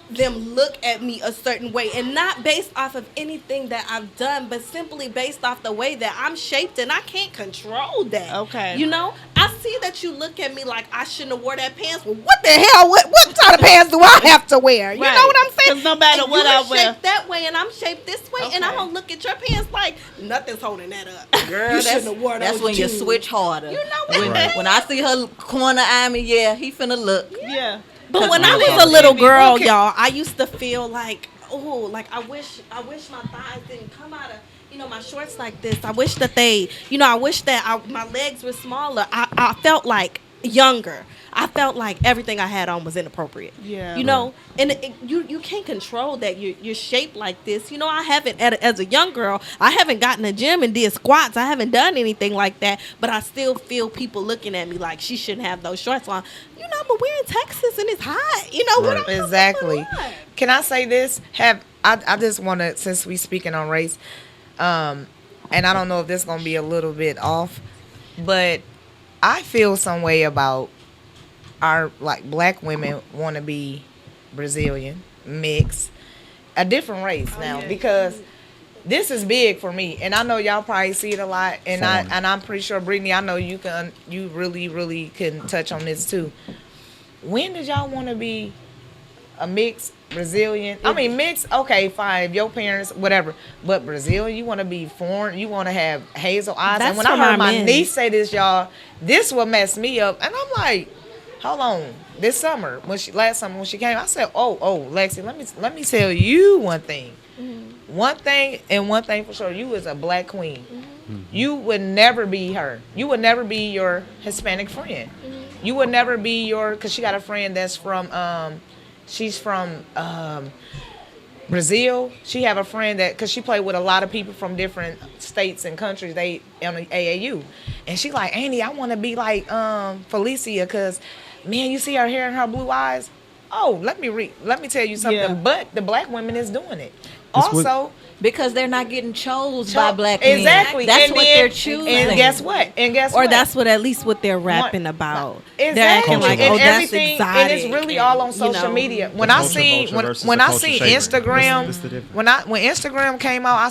them look at me a certain way, and not based off of anything that I've done, but simply based off the way that I'm shaped, and I can't control that. Okay. You know, I see that you look at me like I shouldn't have wore that pants. Well, what the hell? What kind of pants do I have to wear? You Right. know what I'm saying? 'Cause no matter And what you're I wear- shaped that way, and I'm shaped this way, and I'm Okay. gonna look at your pants like nothing's holding that up. Girl, you that's, shouldn't have worn that's those when you jeans. switch harder. You know what? When, Right. when I see her corner eye me, yeah, he finna look. Yeah. But when I my was a little baby, girl, okay. y'all, I used to feel like, oh, like I wish my thighs didn't come out of, my shorts like this. I wish that I wish that my legs were smaller. I felt like younger, I felt like everything I had on was inappropriate. Yeah. You know, and you can't control that. You're shaped like this. You know, I haven't, as a young girl, I haven't gotten a gym and did squats. I haven't done anything like that, but I still feel people looking at me like she shouldn't have those shorts on. You know, but we're in Texas and it's hot. You know, Right. Exactly. Can I say this? I just want to, since we speaking on race, and I don't know if this is going to be a little bit off, but I feel some way about our, like, black women want to be Brazilian, mixed, a different race now, because this is big for me, and I know y'all probably see it a lot, and I'm pretty sure, Brittany, I know you really can touch on this too. When did y'all want to be a mixed Brazilian? I mean, mixed, okay, fine, your parents, whatever, but Brazilian, you want to be foreign, you want to have hazel eyes. That's And when I for heard my my men. niece say this, y'all, this what messed me up, and I'm like, hold on. This summer, last summer when she came, I said, "Oh, Lexi, let me tell you one thing. One thing for sure. You is a black queen. You would never be her. You would never be your Hispanic friend. You would never be because she got a friend that's from, she's from Brazil. She have a friend because she played with a lot of people from different states and countries. They on the AAU, and she like, Andy, I want to be like Felicia, because man, you see her hair and her blue eyes. Oh, let me tell you something. Yeah. But the black women is doing it. It's what- Also, Because they're not getting chose by black men. exactly. That's And what then- they're choosing. And guess what? Or that's what at least what they're rapping about. They're Exactly. acting like, and oh, that's everything, exotic. and it's really all on social media. When I culture seen vulture versus when the I culture seen shaper. Instagram, That's the difference. when Instagram came out, I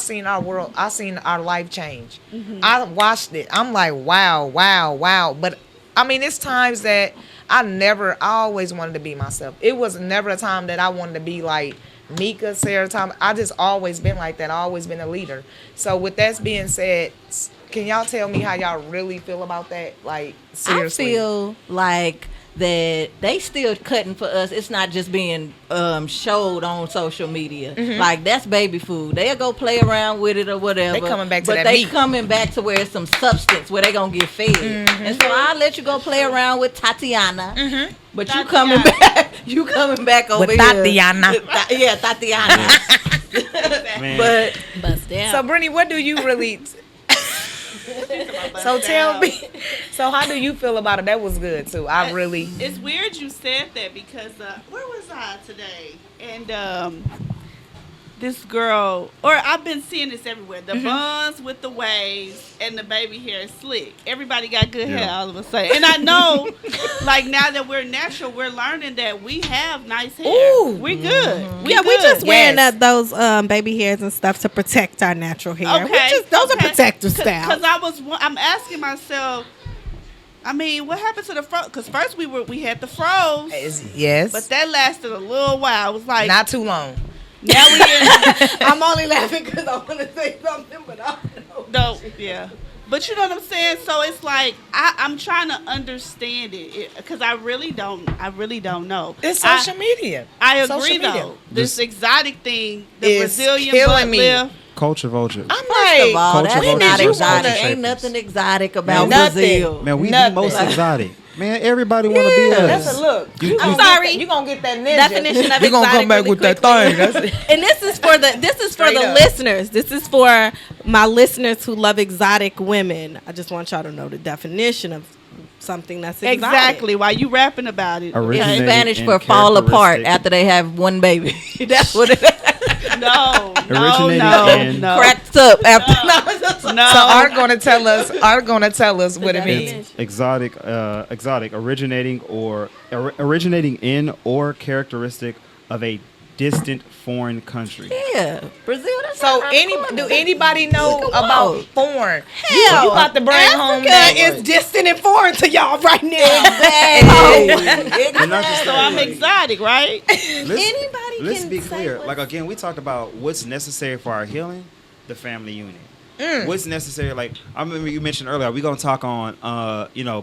seen our life change. I watched it. I'm like, wow. But I mean, it's times that I always wanted to be myself. It was never a time that I wanted to be like Mika, Sarah, Tom. I just always been like that. I always been a leader. So with that being said, can y'all tell me how y'all really feel about that? Like, seriously. I feel like that they still cutting for us. It's not just being showed on social media. Like, that's baby food. They'll go play around with it or whatever. They coming back to but that they meat. coming back to where it's some substance where they gonna get fed. And so I'll let you go play around with Tatiana. But you coming back. You coming back over With here. Tatiana. Yeah, Tatiana. Man. But Bust down. So, Brittany, what do you really? So tell me. So how do you feel about it? That was good too. I really. It's weird you said that because where was I today? And this girl, or I've been seeing this everywhere. The buns with the waves and the baby hair is slick. Everybody got good hair all of a sudden. And I know, like, now that we're natural, we're learning that we have nice hair. Ooh. We're good. We Yeah, we just wearing Yes. those baby hairs and stuff to protect our natural hair. Okay, Those are protective styles. Because I'm asking myself, I mean, what happened to the fro? Because first we had the froze, Yes. but that lasted a little while. It was like Not too long. now we in. I'm only laughing because I want to say something, but I don't know. No, yeah. But you know what I'm saying? So it's like I'm trying to understand it because I really don't know. It's social media. I agree Social media. though. This exotic thing, the It's Brazilian killing butt me. lift. Culture vulture. I'm First like, of all, Culture that's vulture not versus exotic. culture Ain't shapers. nothing exotic about Nothing. Brazil. Man, we the Nothing. most exotic. Man, everybody want to be us. that's a look. I'm sorry. You gonna get that ninja. Definition of You gonna exotic come back really with that quickly. thing. That's And this is for the Straight up. listeners. This is for my listeners who love exotic women. I just want y'all to know the definition of something that's exotic. Exactly. While you rapping about it. It's Originating Spanish in for fall apart characteristic- after they have one baby. That's what it No, Originating in- no. cracks up after. No. So Art gonna tell us what it means. It's exotic, originating in or characteristic of a distant foreign country. Yeah, Brazil. That's So not do anybody know Look about around. foreign? Hell, you about to bring home that is distant and foreign to y'all right now. Exactly. And not just So that, I'm like, exotic, right? Anybody Let's can be say clear. what's- Like, again, we talked about what's necessary for our healing, the family unit. What's necessary? Like, I remember you mentioned earlier, we're gonna talk on,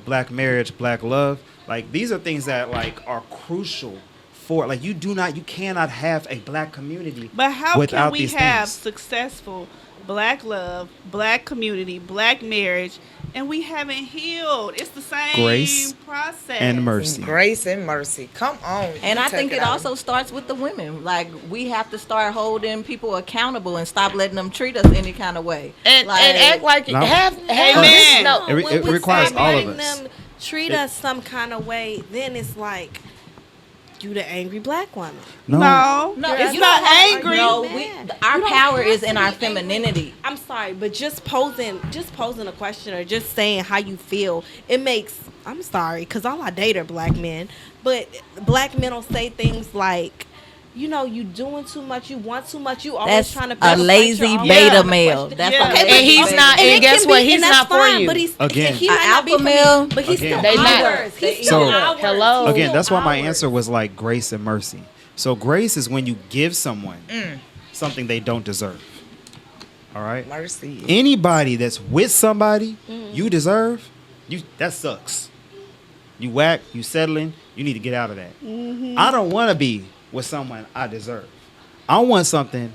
black marriage, black love. Like, these are things that like are crucial for. Like, you cannot have a black community. But how without can we these have things. successful black love, black community, black marriage, and we haven't healed. It's the same Grace process. and mercy. Grace and mercy. Come on. And You I took think it out. also starts with the women. Like, we have to start holding people accountable and stop letting them treat us any kind of way. and act like No. have Amen. this. No, It When we requires say all of letting us. them treat us some kind of way, then it's like you the angry black woman. No, No, it's you not don't have- angry. No, Mad. our You don't power have is to in be our angry. femininity. I'm sorry, but just posing a question or just saying how you feel, it makes. I'm sorry, because all I date are black men, but black men will say things like, you know, you doing too much, you want too much, you always That's trying to a fight, lazy you're always beta trying to male. question. That's Yeah. a Okay, lazy and he's beta not- male. and it guess can what? be- He's and that's not for fine, you. But he's Again. he A might not be alpha for me, male. but he's Again. still They not- ours. He's they- still So- ours. Hello. He's Again, still that's why my ours. answer was like grace and mercy. So grace is when you give someone something they don't deserve. All right? Mercy. Anybody that's with somebody you deserve, that sucks. You whack, you settling, you need to get out of that. I don't want to be with someone I deserve. I want something.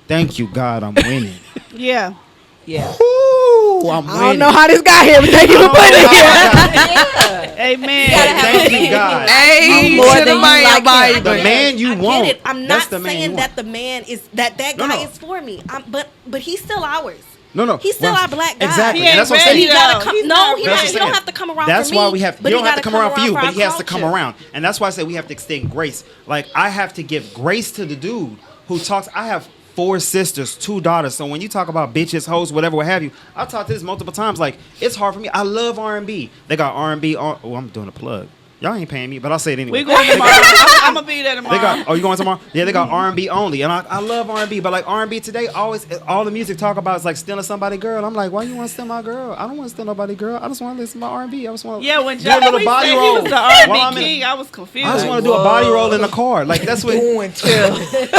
Thank you, God, I'm winning. Yeah. Yeah. Ooh, I'm winning. I don't know how this got here, but thank you for putting it here. Amen. Thank you, God. Hey, More to than the you Maya like him. Bible. The man you I get want. it. I'm That's not the man you saying want. that the man is that No, guy no. is for me. But he's still ours. No. He's still Well, our black guy. Exactly. He And that's ain't what I'm ready saying. He gotta though. come. He's No, not he That's don't. what He I'm don't saying. have to come around That's for me. why we have. but You don't he have to gotta come around for you, our but he has to come culture. around, and that's why I say we have to extend grace. Like I have to give grace to the dude who talks. I have 4 sisters, 2 daughters. So when you talk about bitches, hoes, whatever, what have you, I've talked to this multiple times. Like it's hard for me. I love R&B. They got R&B. Oh, I'm doing a plug. Y'all ain't paying me, but I'll say it anyway. We going tomorrow. I'm gonna be there tomorrow. They got. Oh, you going tomorrow? Yeah, they got R&B only, and I love R&B, but like R&B today, always all the music talk about is like stealing somebody girl. I'm like, why you want to steal my girl? I don't want to steal nobody girl. I just want to listen to my R&B. I just want. Yeah, when do a little Joey body said he roll was the while R&B I'm in- king, I was confused. I just want to do a body roll in the car. Like that's what. You know what I'm saying?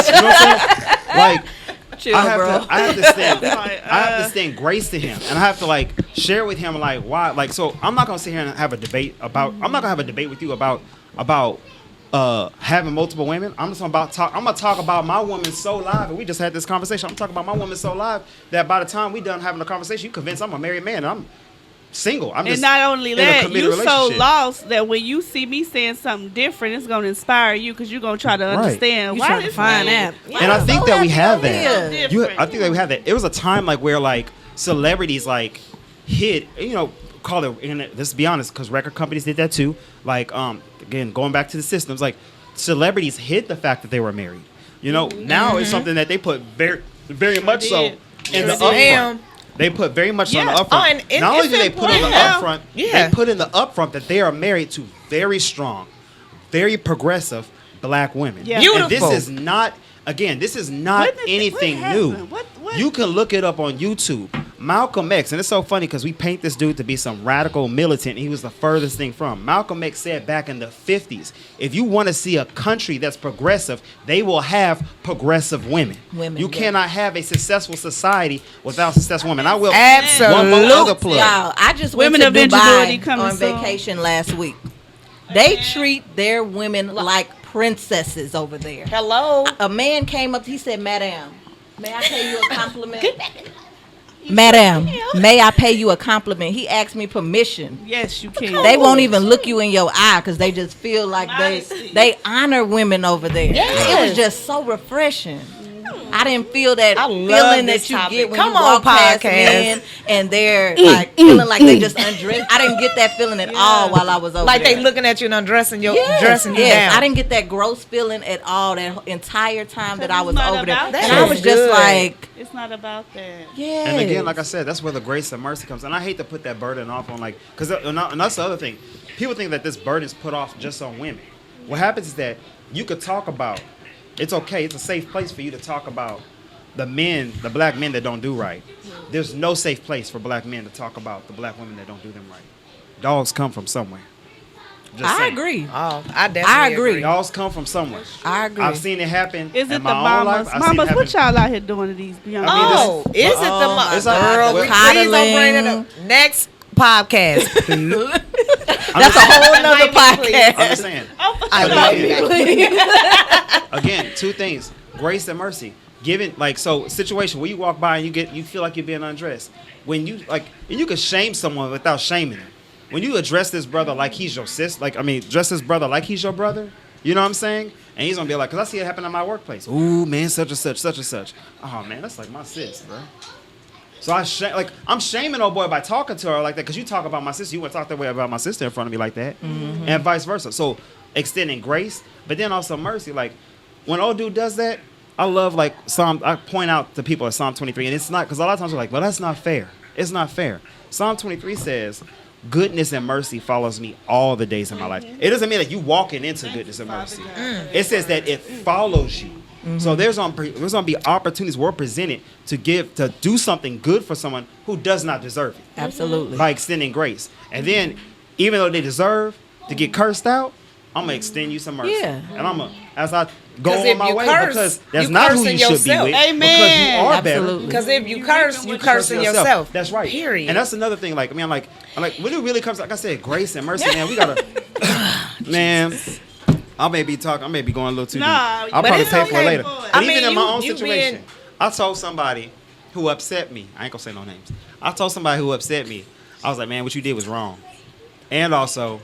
Like. Chill, I have bro. to. I have to stand. Like, I have to extend grace to him, and I have to like share with him like why. Like so, I'm not gonna sit here and have a debate about. I'm not gonna have a debate with you about having multiple women. I'm just about talk. I'm gonna talk about my woman so live, and we just had this conversation. I'm talking about my woman so live that by the time we done having the conversation, you convinced I'm a married man. And I'm single. I'm And just not only in a that, committed you so relationship. lost that when you see me saying something different, it's gonna inspire you because you're gonna try to Right. understand You why trying to this find man- that. And I think that we have that. Yeah. I think that we have that. It was a time like where like celebrities like hit, call it. And let's be honest, because record companies did that too. Like again, going back to the systems, like celebrities hid the fact that they were married. Now it's something that they put very much so did. in the Sure did. upfront. They put very much on the Yeah. upfront. Oh, and Not only it's do they put in the important. upfront, Yeah. they put in the upfront that they are married to very strong, very progressive black women. Yeah. And this Beautiful. is not, again, this is not What did- anything what new. happened? What- You can look it up on YouTube. Malcolm X, and it's so funny because we paint this dude to be some radical militant. He was the furthest thing from. Malcolm X said back in the 50s, if you want to see a country that's progressive, they will have progressive women. Women, You yeah. cannot have a successful society without successful women. I will. Absolutely. One more other plug. Y'all, I just went Women to of ingenuity Dubai coming on soon. vacation last week. They treat their women like princesses over there. Hello. A man came up, he said, Madam, may I pay you a compliment? Madam, may I pay you a compliment? He asked me permission. Yes, you can. They won't even look you in your eye because they just feel like Modesty. they honor women over there. Yes. It was just so refreshing. I didn't feel that I love feeling this that you topic. get when Come you on, walk past podcast. men and they're like feeling like they just undressed. I didn't get that feeling at all while I was over Like there. they looking at you and undressing you, Yes, dressing you yes. down. I didn't get that gross feeling at all that entire time that I was it's not over there. about And that. I was just Good. like, It's not about that. yeah. And again, like I said, that's where the grace and mercy comes. And I hate to put that burden off on because and that's the other thing. People think that this burden is put off just on women. What happens is that you could talk about. It's okay. It's a safe place for you to talk about the black men that don't do right. There's no safe place for black men to talk about the black women that don't do them right. Dogs come from somewhere. Just I saying. agree. Oh, I definitely agree. Dogs come from somewhere. I agree. I've seen it happen. Is in it the my own mamas? life. I've seen it Mamas, what happen- y'all out here doing to these young I mean, Oh, is it the Oh, my It's like- girl? well- Please don't bring it up. Next podcast. That's a whole nother Invite me, please. podcast. I'm just saying. I But love again- you. Again, 2 things: grace and mercy. giving like so situation where you walk by and you feel like you're being undressed. When you like, and you can shame someone without shaming them. When you address this brother like he's your sis, address this brother like he's your brother. You know what I'm saying? And he's gonna be like, cause I see it happen at my workplace. Ooh, man, such and such, such and such. Oh man, that's like my sis, bro. So I'm shaming old boy by talking to her like that, cause you talk about my sister, you wouldn't talk that way about my sister in front of me like that, and vice versa. So extending grace, but then also mercy. Like when old dude does that, I love like I point out to people at Psalm 23, and it's not, cause a lot of times we're like, well, that's not fair. It's not fair. Psalm 23 says, goodness and mercy follows me all the days of my life. It doesn't mean that you walking into goodness and mercy. It says that it follows you. So there's gonna be opportunities we're presented to do something good for someone who does not deserve it. Absolutely. By extending grace. And then, even though they deserve to get cursed out, I'm gonna extend you some mercy. Yeah. And as I go 'Cause on if my you way, curse, because that's you not who cursing you should be yourself. with. Amen. Because you are better. Absolutely. Because if you curse, you cursing yourself. That's right. Period. And that's another thing. Like, I mean, like when it really comes, like I said, grace and mercy, man, we gotta, man. I may be going a little too deep. I'll but probably it's pay for it okay. later. I But mean, even in my you- own you situation, being- I told somebody who upset me. I ain't gonna say no names. I told somebody who upset me. I was like, man, what you did was wrong. And also,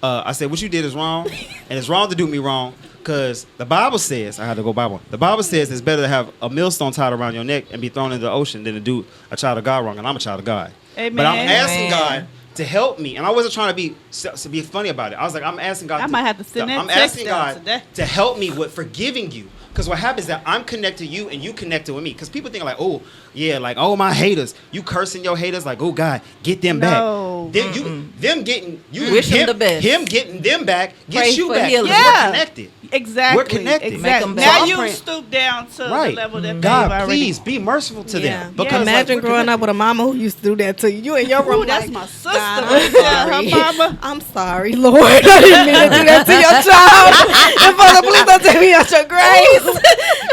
I said, what you did is wrong, and it's wrong to do me wrong. Because the Bible says, I had to go Bible. The Bible says it's better to have a millstone tied around your neck and be thrown into the ocean than to do a child of God wrong. And I'm a child of God. Amen. But I'm asking Amen. God to help me. And I wasn't trying to be funny about it. I was like, I'm asking God. I might have to send that I'm text asking down God today. to help me with forgiving you. Because what happens is that I'm connected to you and you connected with me. Because people think like, oh, yeah, like, oh, my haters. You cursing your haters like, oh, God, get them No. back. Them getting, you Wish him the best. Him getting them back Pray gets you for back. healing. 'Cause Yeah. We're connected. Exactly. We're connected. Make Exactly. 'em Now better. you So I'm stoop down to Right. the level that God, they've already. please be merciful to Yeah. them. Because Imagine like, we're growing up connected. with a mama who used to do that to you. You in your room, Ooh, that's like, my sister. God, right I'm there. sorry. Her mama. I'm sorry, Lord. I didn't mean to do that to your child. And Father, please don't take me out your grace.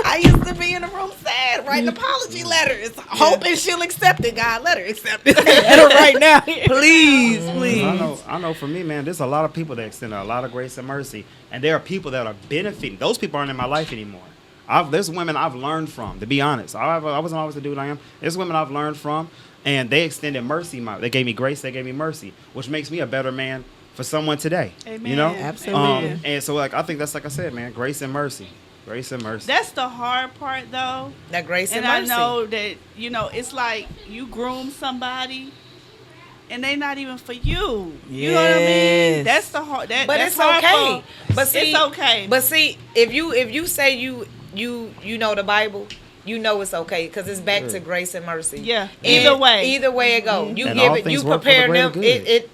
I used to be in the room sad, writing apology letters, hoping she'll accept it. God, let her accept it. Let her right now. Please, please. I know for me, man, there's a lot of people that extend a lot of grace and mercy. And there are people that are benefiting. Those people aren't in my life anymore. There's women I've learned from, to be honest. I wasn't always the dude I am. There's women I've learned from, and they extended mercy. They gave me grace, they gave me mercy, which makes me a better man for someone today. Amen. You know? Absolutely. And so, like, I think that's, like I said, man, grace and mercy. Grace and mercy. That's the hard part, though. That grace and And mercy. I know that, it's like you groom somebody and they not even for you. You know what I mean? Yes. That's the hard. But That's it's hard okay. for- But see, it's okay. But see, if you say you know the Bible, you know it's okay because it's back to grace and mercy. Yeah. And Either way. either way it go. You And give all it. You things work for the prepare greater them. good.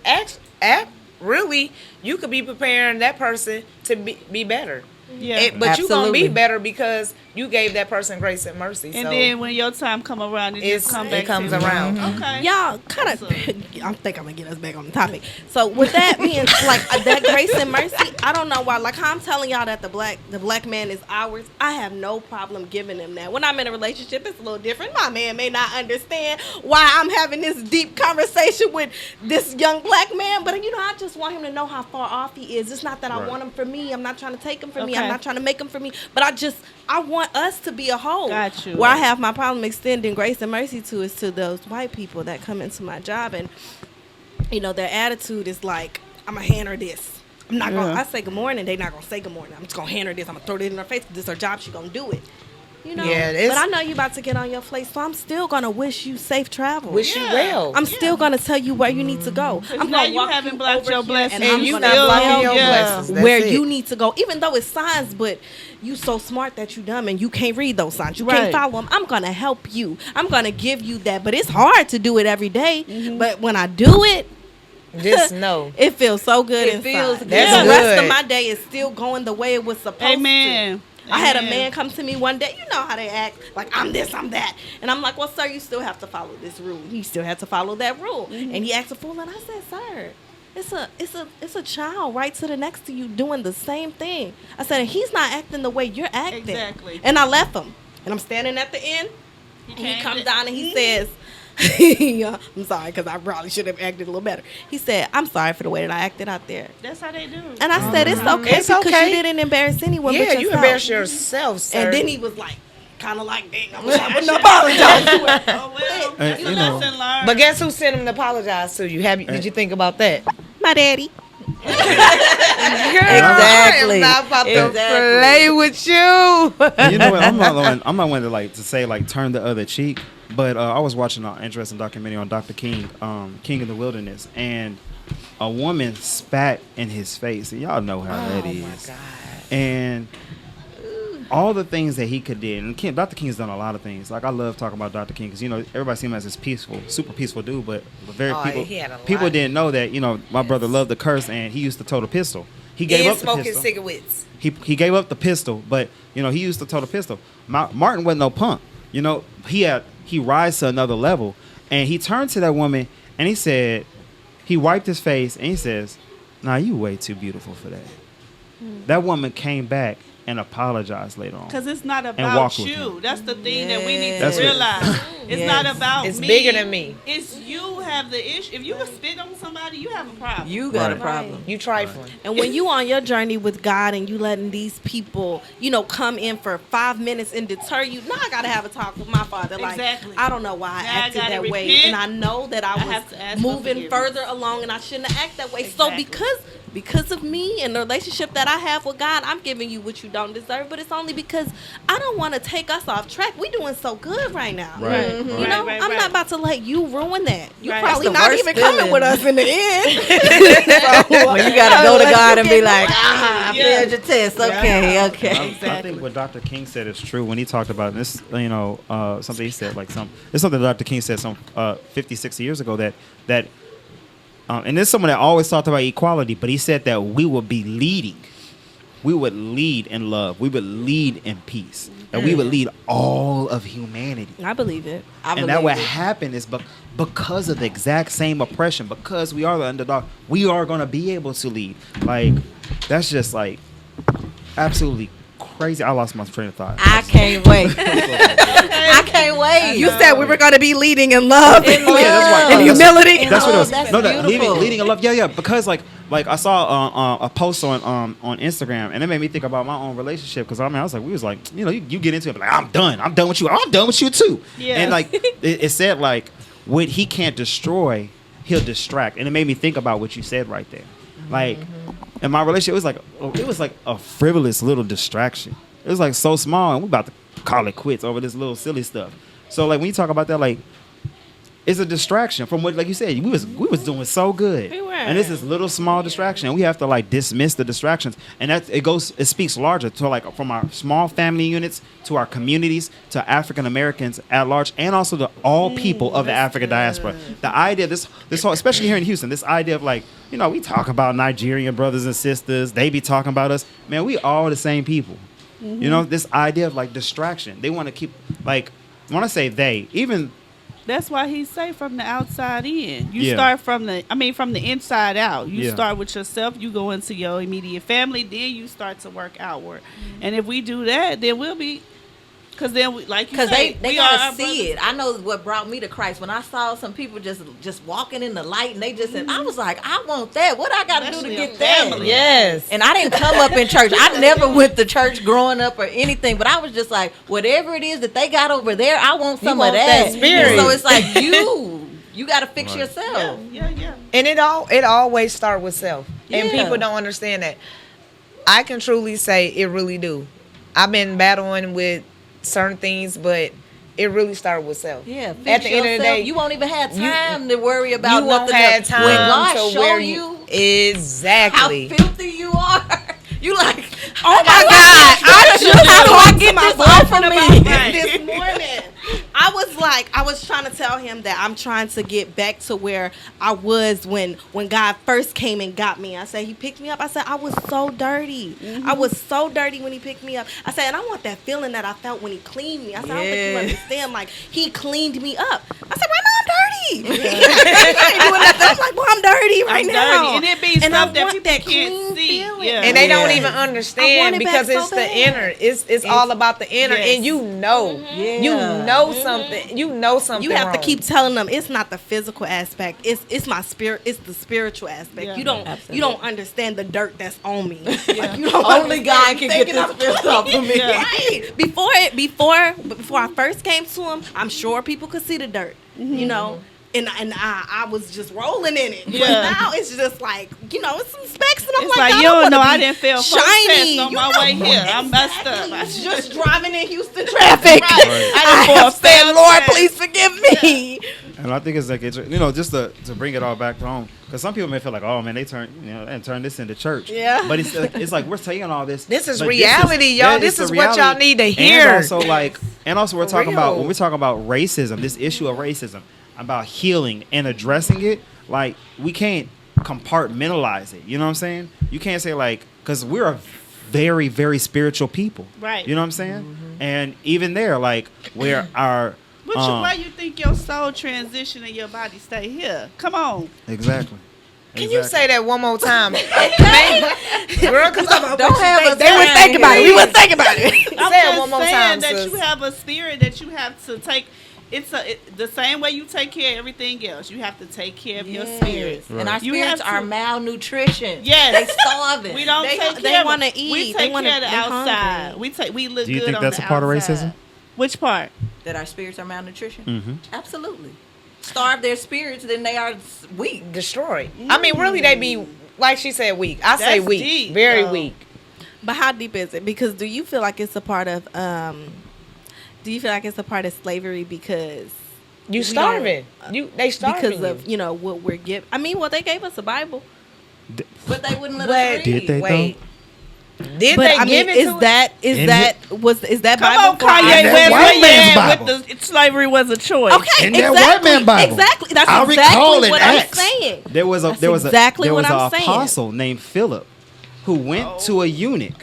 It really you could be preparing that person to be better. yeah. But you gonna Absolutely. be better because you gave that person grace and mercy. and so then when your time come around, it just come back it comes to you. around. Okay. Y'all kind of, I think I'm gonna get us back on the topic. So with that being like that grace and mercy, I don't know why. Like how I'm telling y'all that the black man is ours. I have no problem giving him that. When I'm in a relationship, it's a little different. My man may not understand why I'm having this deep conversation with this young black man, but I just want him to know how far off he is. It's not that I Right. want him for me. I'm not trying to take him for me. Okay. I'm not trying to make him for me. But I want us to be a whole. Got you. Where I have my problem extending grace and mercy to is to those white people that come into my job and their attitude is like, I'm gonna hand her this. I'm not gonna. I say good morning. They not gonna say good morning. I'm just gonna hand her this. I'm gonna throw it in her face. This is her job. She gonna do it. Yeah, it is. But I know you about to get on your plate, so I'm still gonna wish you safe travel. Wish you well. I'm still gonna tell you where you need to go. I'm now gonna you walk haven't you blocked over your here, blessings. and I'm And you gonna not blocking tell your you blessings. That's where it. you need to go. Even though it's signs, but you so smart that you dumb and you can't read those signs. You Right. can't follow them. I'm gonna help you. I'm gonna give you that. But it's hard to do it every day. But when I do it, Just know. it feels so good. It inside. feels good. That's The rest good. of my day is still going the way it was supposed to. Amen. I had a Amen. man come to me one day. You know how they act, like I'm this, I'm that, and I'm like, "Well, sir, you still have to follow this rule. He still had to follow that rule." And he asked a fool, and I said, "Sir, it's a child right to the next to you doing the same thing." I said, "He's not acting the way you're acting." Exactly. And I left him, and I'm standing at the end. And he came comes to- down and he says, I'm sorry, because I probably should have acted a little better. He said, "I'm sorry for the way that I acted out there." That's how they do. And I said, "It's okay It's because okay. you didn't embarrass anyone but Yeah, yourself." you embarrass yourself, sir. And then he was like, kind of like, dang, I wish I wouldn't apologize to her. Oh, well, And, it's a you know, lesson learned. But guess who sent him to apologize to you? Did you think about that? My daddy. Exactly. I'm not about to Exactly. play with you. And you know what? I'm not one to say turn the other cheek. But I was watching an interesting documentary on Dr. King, King in the Wilderness, and a woman spat in his face. And y'all know how that is. Oh my God. And all the things that he could do, and Dr. King's done a lot of things. Like, I love talking about Dr. King because, everybody sees him as this peaceful, super peaceful dude, but He had a lot. people didn't know that, my brother loved to curse, and he used to tote a pistol. He gave And up the smoking pistol. cigarettes. He gave up the pistol, but, he used to tote a pistol. Martin wasn't no punk. He rise to another level, and he turned to that woman, and he said, he wiped his face, and he says, "Nah, you way too beautiful for that." That woman came back and apologized later on. Because it's not walk about with you. him. That's the thing that we need to That's what- realize. It's not about It's me. bigger than me. It's you have the issue. If you can spit on somebody, you have a problem. You got a Right. problem. You trifling. And when you on your journey with God and you letting these people, come in for 5 minutes and deter you, now I gotta have a talk with my father. Like, Exactly. I don't know why I Now I acted gotta that way, repent. and I know that I have to ask was for moving forgiveness. further along, and I shouldn't have acted that way. Exactly. So because of me and the relationship that I have with God, I'm giving you what you don't deserve. But it's only because I don't want to take us off track. We doing so good right now. Right. You right. know, Right, I'm right. not about to let you ruin that. You Right. probably That's the not worst even coming feeling. with us in the end. When you gotta go to God and be like, I Yeah. failed your test. Okay, I okay. think what Dr. King said is true when he talked about this. Something he said it's something that Dr. King said 50, 60 years ago that and this is someone that always talked about equality, but he said that we would be leading. We would lead in love. We would lead in peace. And we would lead all of humanity. I believe it. And that would happen is because of the exact same oppression, because we are the underdog, we are going to be able to lead. Like, that's just absolutely crazy. I lost my train of thought. I can't wait. I can't wait. You said we were going to be leading in love. In Oh, yeah, that's right. love. And humility. That's what it was. That's No, that beautiful. leading a love. Yeah, because like I saw a post on Instagram, and it made me think about my own relationship. Because I was like, we was like, you get into it, but like, I'm done with you. I'm done with you too. Yes. And like it said like, what he can't destroy, he'll distract. And it made me think about what you said right there. Like, in my relationship, it was like a frivolous little distraction. It was like so small, and we about to call it quits over this little silly stuff. So like when you talk about that, like, it's a distraction from what, like you said, we was doing so good, We were. and it's this little small distraction, and we have to like dismiss the distractions, and it speaks larger to like from our small family units to our communities to African Americans at large, and also to all people of the African diaspora. The idea, this whole, especially here in Houston, this idea of like, we talk about Nigerian brothers and sisters, they be talking about us, man, we all the same people. This idea of like distraction, they want to keep like, when I say they, even. That's why he say from the outside in. You Yeah. start from the inside out. You Yeah. start with yourself. You go into your immediate family. Then you start to work outward. And if we do that, then we'll be, because then like you Because say, they we are gotta our see brothers. it. I know what brought me to Christ when I saw some people just walking in the light, and they just said, I was like, I want that. What I gotta do to Especially get a that? family. Yes. And I didn't come up in church. I never went to church growing up or anything, but I was just like, whatever it is that they got over there, I want some want of that. that spirit. And so it's like you got to fix Right. yourself. Yeah. And it always start with self. And Yeah. people don't understand that. I can truly say it really do. I've been battling with certain things, but it really started with self. Yeah, fix At the end of the yourself. day, You won't even have time to worry about you won't nothing have else. time When God to show where you how exactly. filthy you are, you like, Oh my God! I just how do I talked to get my this off of boyfriend me? about this morning. I was trying to tell him that I'm trying to get back to where I was when God first came and got me. I said he picked me up. I said I was so dirty. I was so dirty when he picked me up. I said, and I want that feeling that I felt when he cleaned me. I said, I don't think you Yeah. understand. Like he cleaned me up. I said, right now I'm dirty. I ain't doing nothing. I'm like, well, I'm dirty right I'm now. dirty. And it be And I stuff that want people that can't clean see. feel it. Yeah. And they don't Yeah. even I want understand it because back so it's the bad. inner. It's all about the inner, Yes. and you know, Yeah. you know something. You know something. You have to wrong. keep telling them it's not the physical aspect. It's my spirit. It's the spiritual aspect. Yeah. You don't understand the dirt that's on me. Like, you don't Only understand God can get thinking this I'm- filth off of me. Yeah. Right. Before I first came to him, I'm sure people could see the dirt. You know. And I was just rolling in it. Yeah. But now it's just like, it's some specks, and I'm It's like, like, I you don't don't wanna know, be I didn't feel full shiny. test on my way here. I'm messed up. I Just driving in Houston traffic. Right. I didn't have fall said, fast Lord, test. please forgive me. And I think it's like, just to bring it all back home, because some people may feel like, oh man, they turn this into church. Yeah. But it's like we're saying all this. This is but reality, y'all. yeah, This it's is the what y'all reality. need to hear. And also we're For talking about, real. when we're talking about racism, this issue of racism, about healing and addressing it, like we can't compartmentalize it. You know what I'm saying? You can't say like, because we're a very, very spiritual people. Right. You know what I'm saying? And even there, like where our Why you think your soul transition and your body stay here? Come on. exactly. Can you say that one more time, girl? Because Don't have us. They were thinking about it. We were thinking about it. I'm Say it just one more saying time, that sis. you have a spirit that you have to take. The same way you take care of everything else. You have to take care of your spirit. And our You spirits have are to- malnutrition. Yes. They starving. We don't They- take they care. wanna of We eat. They take wanna- care of the they're outside. hungry. We look Do you good think on that's the a part of outside. racism? Which part? That our spirits are malnutrition. Mm-hmm. Absolutely. Starve their spirits, then they are weak. destroyed. I mean, really, they be like she said, weak. I say That's weak, deep, very though. weak. But how deep is it? Because do you feel like it's a part of slavery because You we starving. They starving because of what we're given? I mean, well, they gave us a Bible. But they wouldn't let But- us read. Did they, Wait. Did But they I give mean, it is to us? that In Come Bible on, Kanye In that West. white Where you man's at Bible. with the slavery was a choice. Okay, In that exactly, white man Bible. exactly. That's I recall exactly in what Acts. I'm saying. There was That's an exactly what I'm saying. apostle named Philip who went to a eunuch.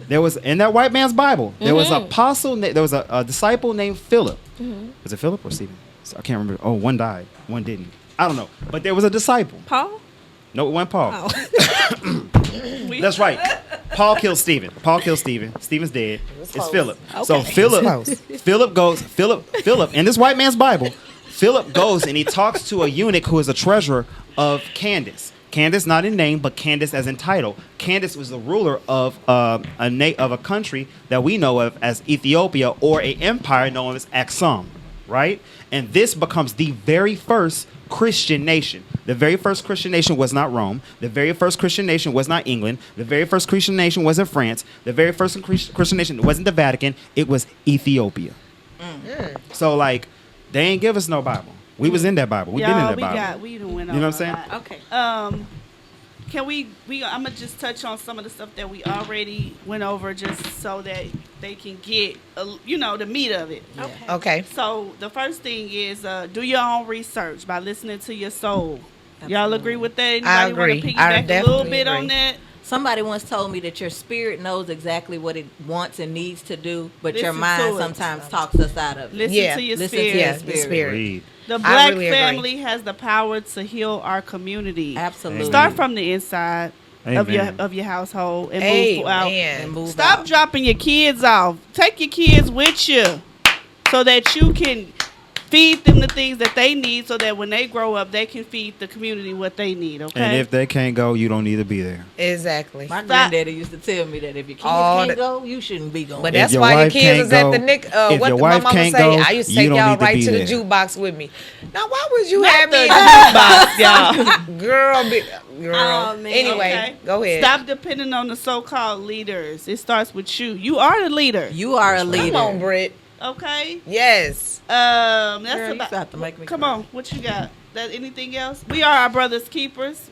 There was in that white man's Bible. There was an apostle. There was a disciple named Philip. Was it Philip or Stephen? I can't remember. Oh, one died, one didn't. I don't know. But there was a disciple. Paul. No, it wasn't Paul. Oh. That's right. Paul killed Stephen. Stephen's dead. It's close. Philip. So Okay. Philip in this white man's Bible, Philip goes and he talks to a eunuch who is a treasurer of Candace. Candace, not in name, but Candace as in title. Candace was the ruler of a country that we know of as Ethiopia, or a empire known as Aksum, right? And this becomes the very first Christian nation. The very first Christian nation was not Rome. The very first Christian nation was not England. The very first Christian nation wasn't France. The very first Christian nation wasn't the Vatican. It was Ethiopia. So like, they ain't give us no Bible. We was in that Bible. We been in that Bible. We done went You know on what I'm a saying? lot. Okay. Can we I'm gonna just touch on some of the stuff that we already went over, just so that they can get the meat of it. Okay. Okay. So the first thing is do your own research by listening to your soul. Y'all agree with that? Anybody I agree. want to I piggyback a little definitely bit on agree. that? Somebody once told me that your spirit knows exactly what it wants and needs to do, but your Listen mind to it. sometimes talks us out of it. Listen Yeah, to your listen to spirit. your Yeah, the spirit. Read. The I black really agree. family has the power to heal our community. Absolutely. Start from the inside of Amen. your household and move out. Amen. And move Stop out. dropping your kids off. Take your kids with you so that you can feed them the things that they need, so that when they grow up, they can feed the community what they need, okay? And if they can't go, you don't need to be there. Exactly. My granddaddy used to tell me that if your kids All can't the- go, you shouldn't be going. But If that's your why the wife kids can't is at go- the Nick. if What your did my wife mama can't say? go, I used to you take don't y'all need to right be to the there. jukebox with me. Now, why would you Not have the me? jukebox, y'all. Girl. Oh, man. Anyway, Okay. go ahead. Stop depending on the so-called leaders. It starts with you. You are the leader. You are a leader. Come on, Britt. Okay. Yes. That's Girl, you about. have to make me Come cry. on. What you got? That anything else? We are our brother's keepers.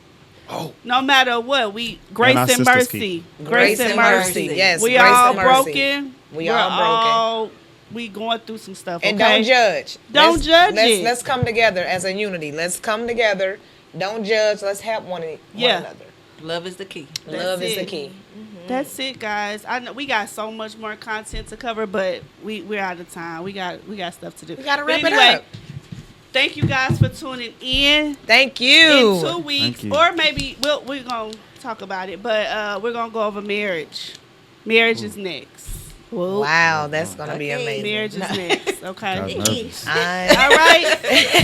Oh. No matter what, we grace our and sisters' mercy. Grace and mercy. Yes. We grace all and mercy. broken. We We're all broken. We going through some stuff. And okay? don't judge. Don't judge let's, it. Let's come together as a unity. Let's come together. Don't judge. Let's help one another. Love is the key. Love is the it. key. That's it, guys. I know we got so much more content to cover, but we're out of time. We got stuff to do. We gotta But wrap it anyway, up. Thank you guys for tuning in. Thank you. In 2 weeks, Thank you. or maybe we're gonna talk about it, but we're gonna go over marriage. Marriage is next. Wow, that's gonna be Okay. amazing. Marriage is next. Okay. I was nervous. All right.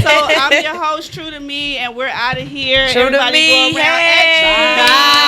So I'm your host, True to Me, and we're out of here. True to Everybody me. go around at True to Me. Hey.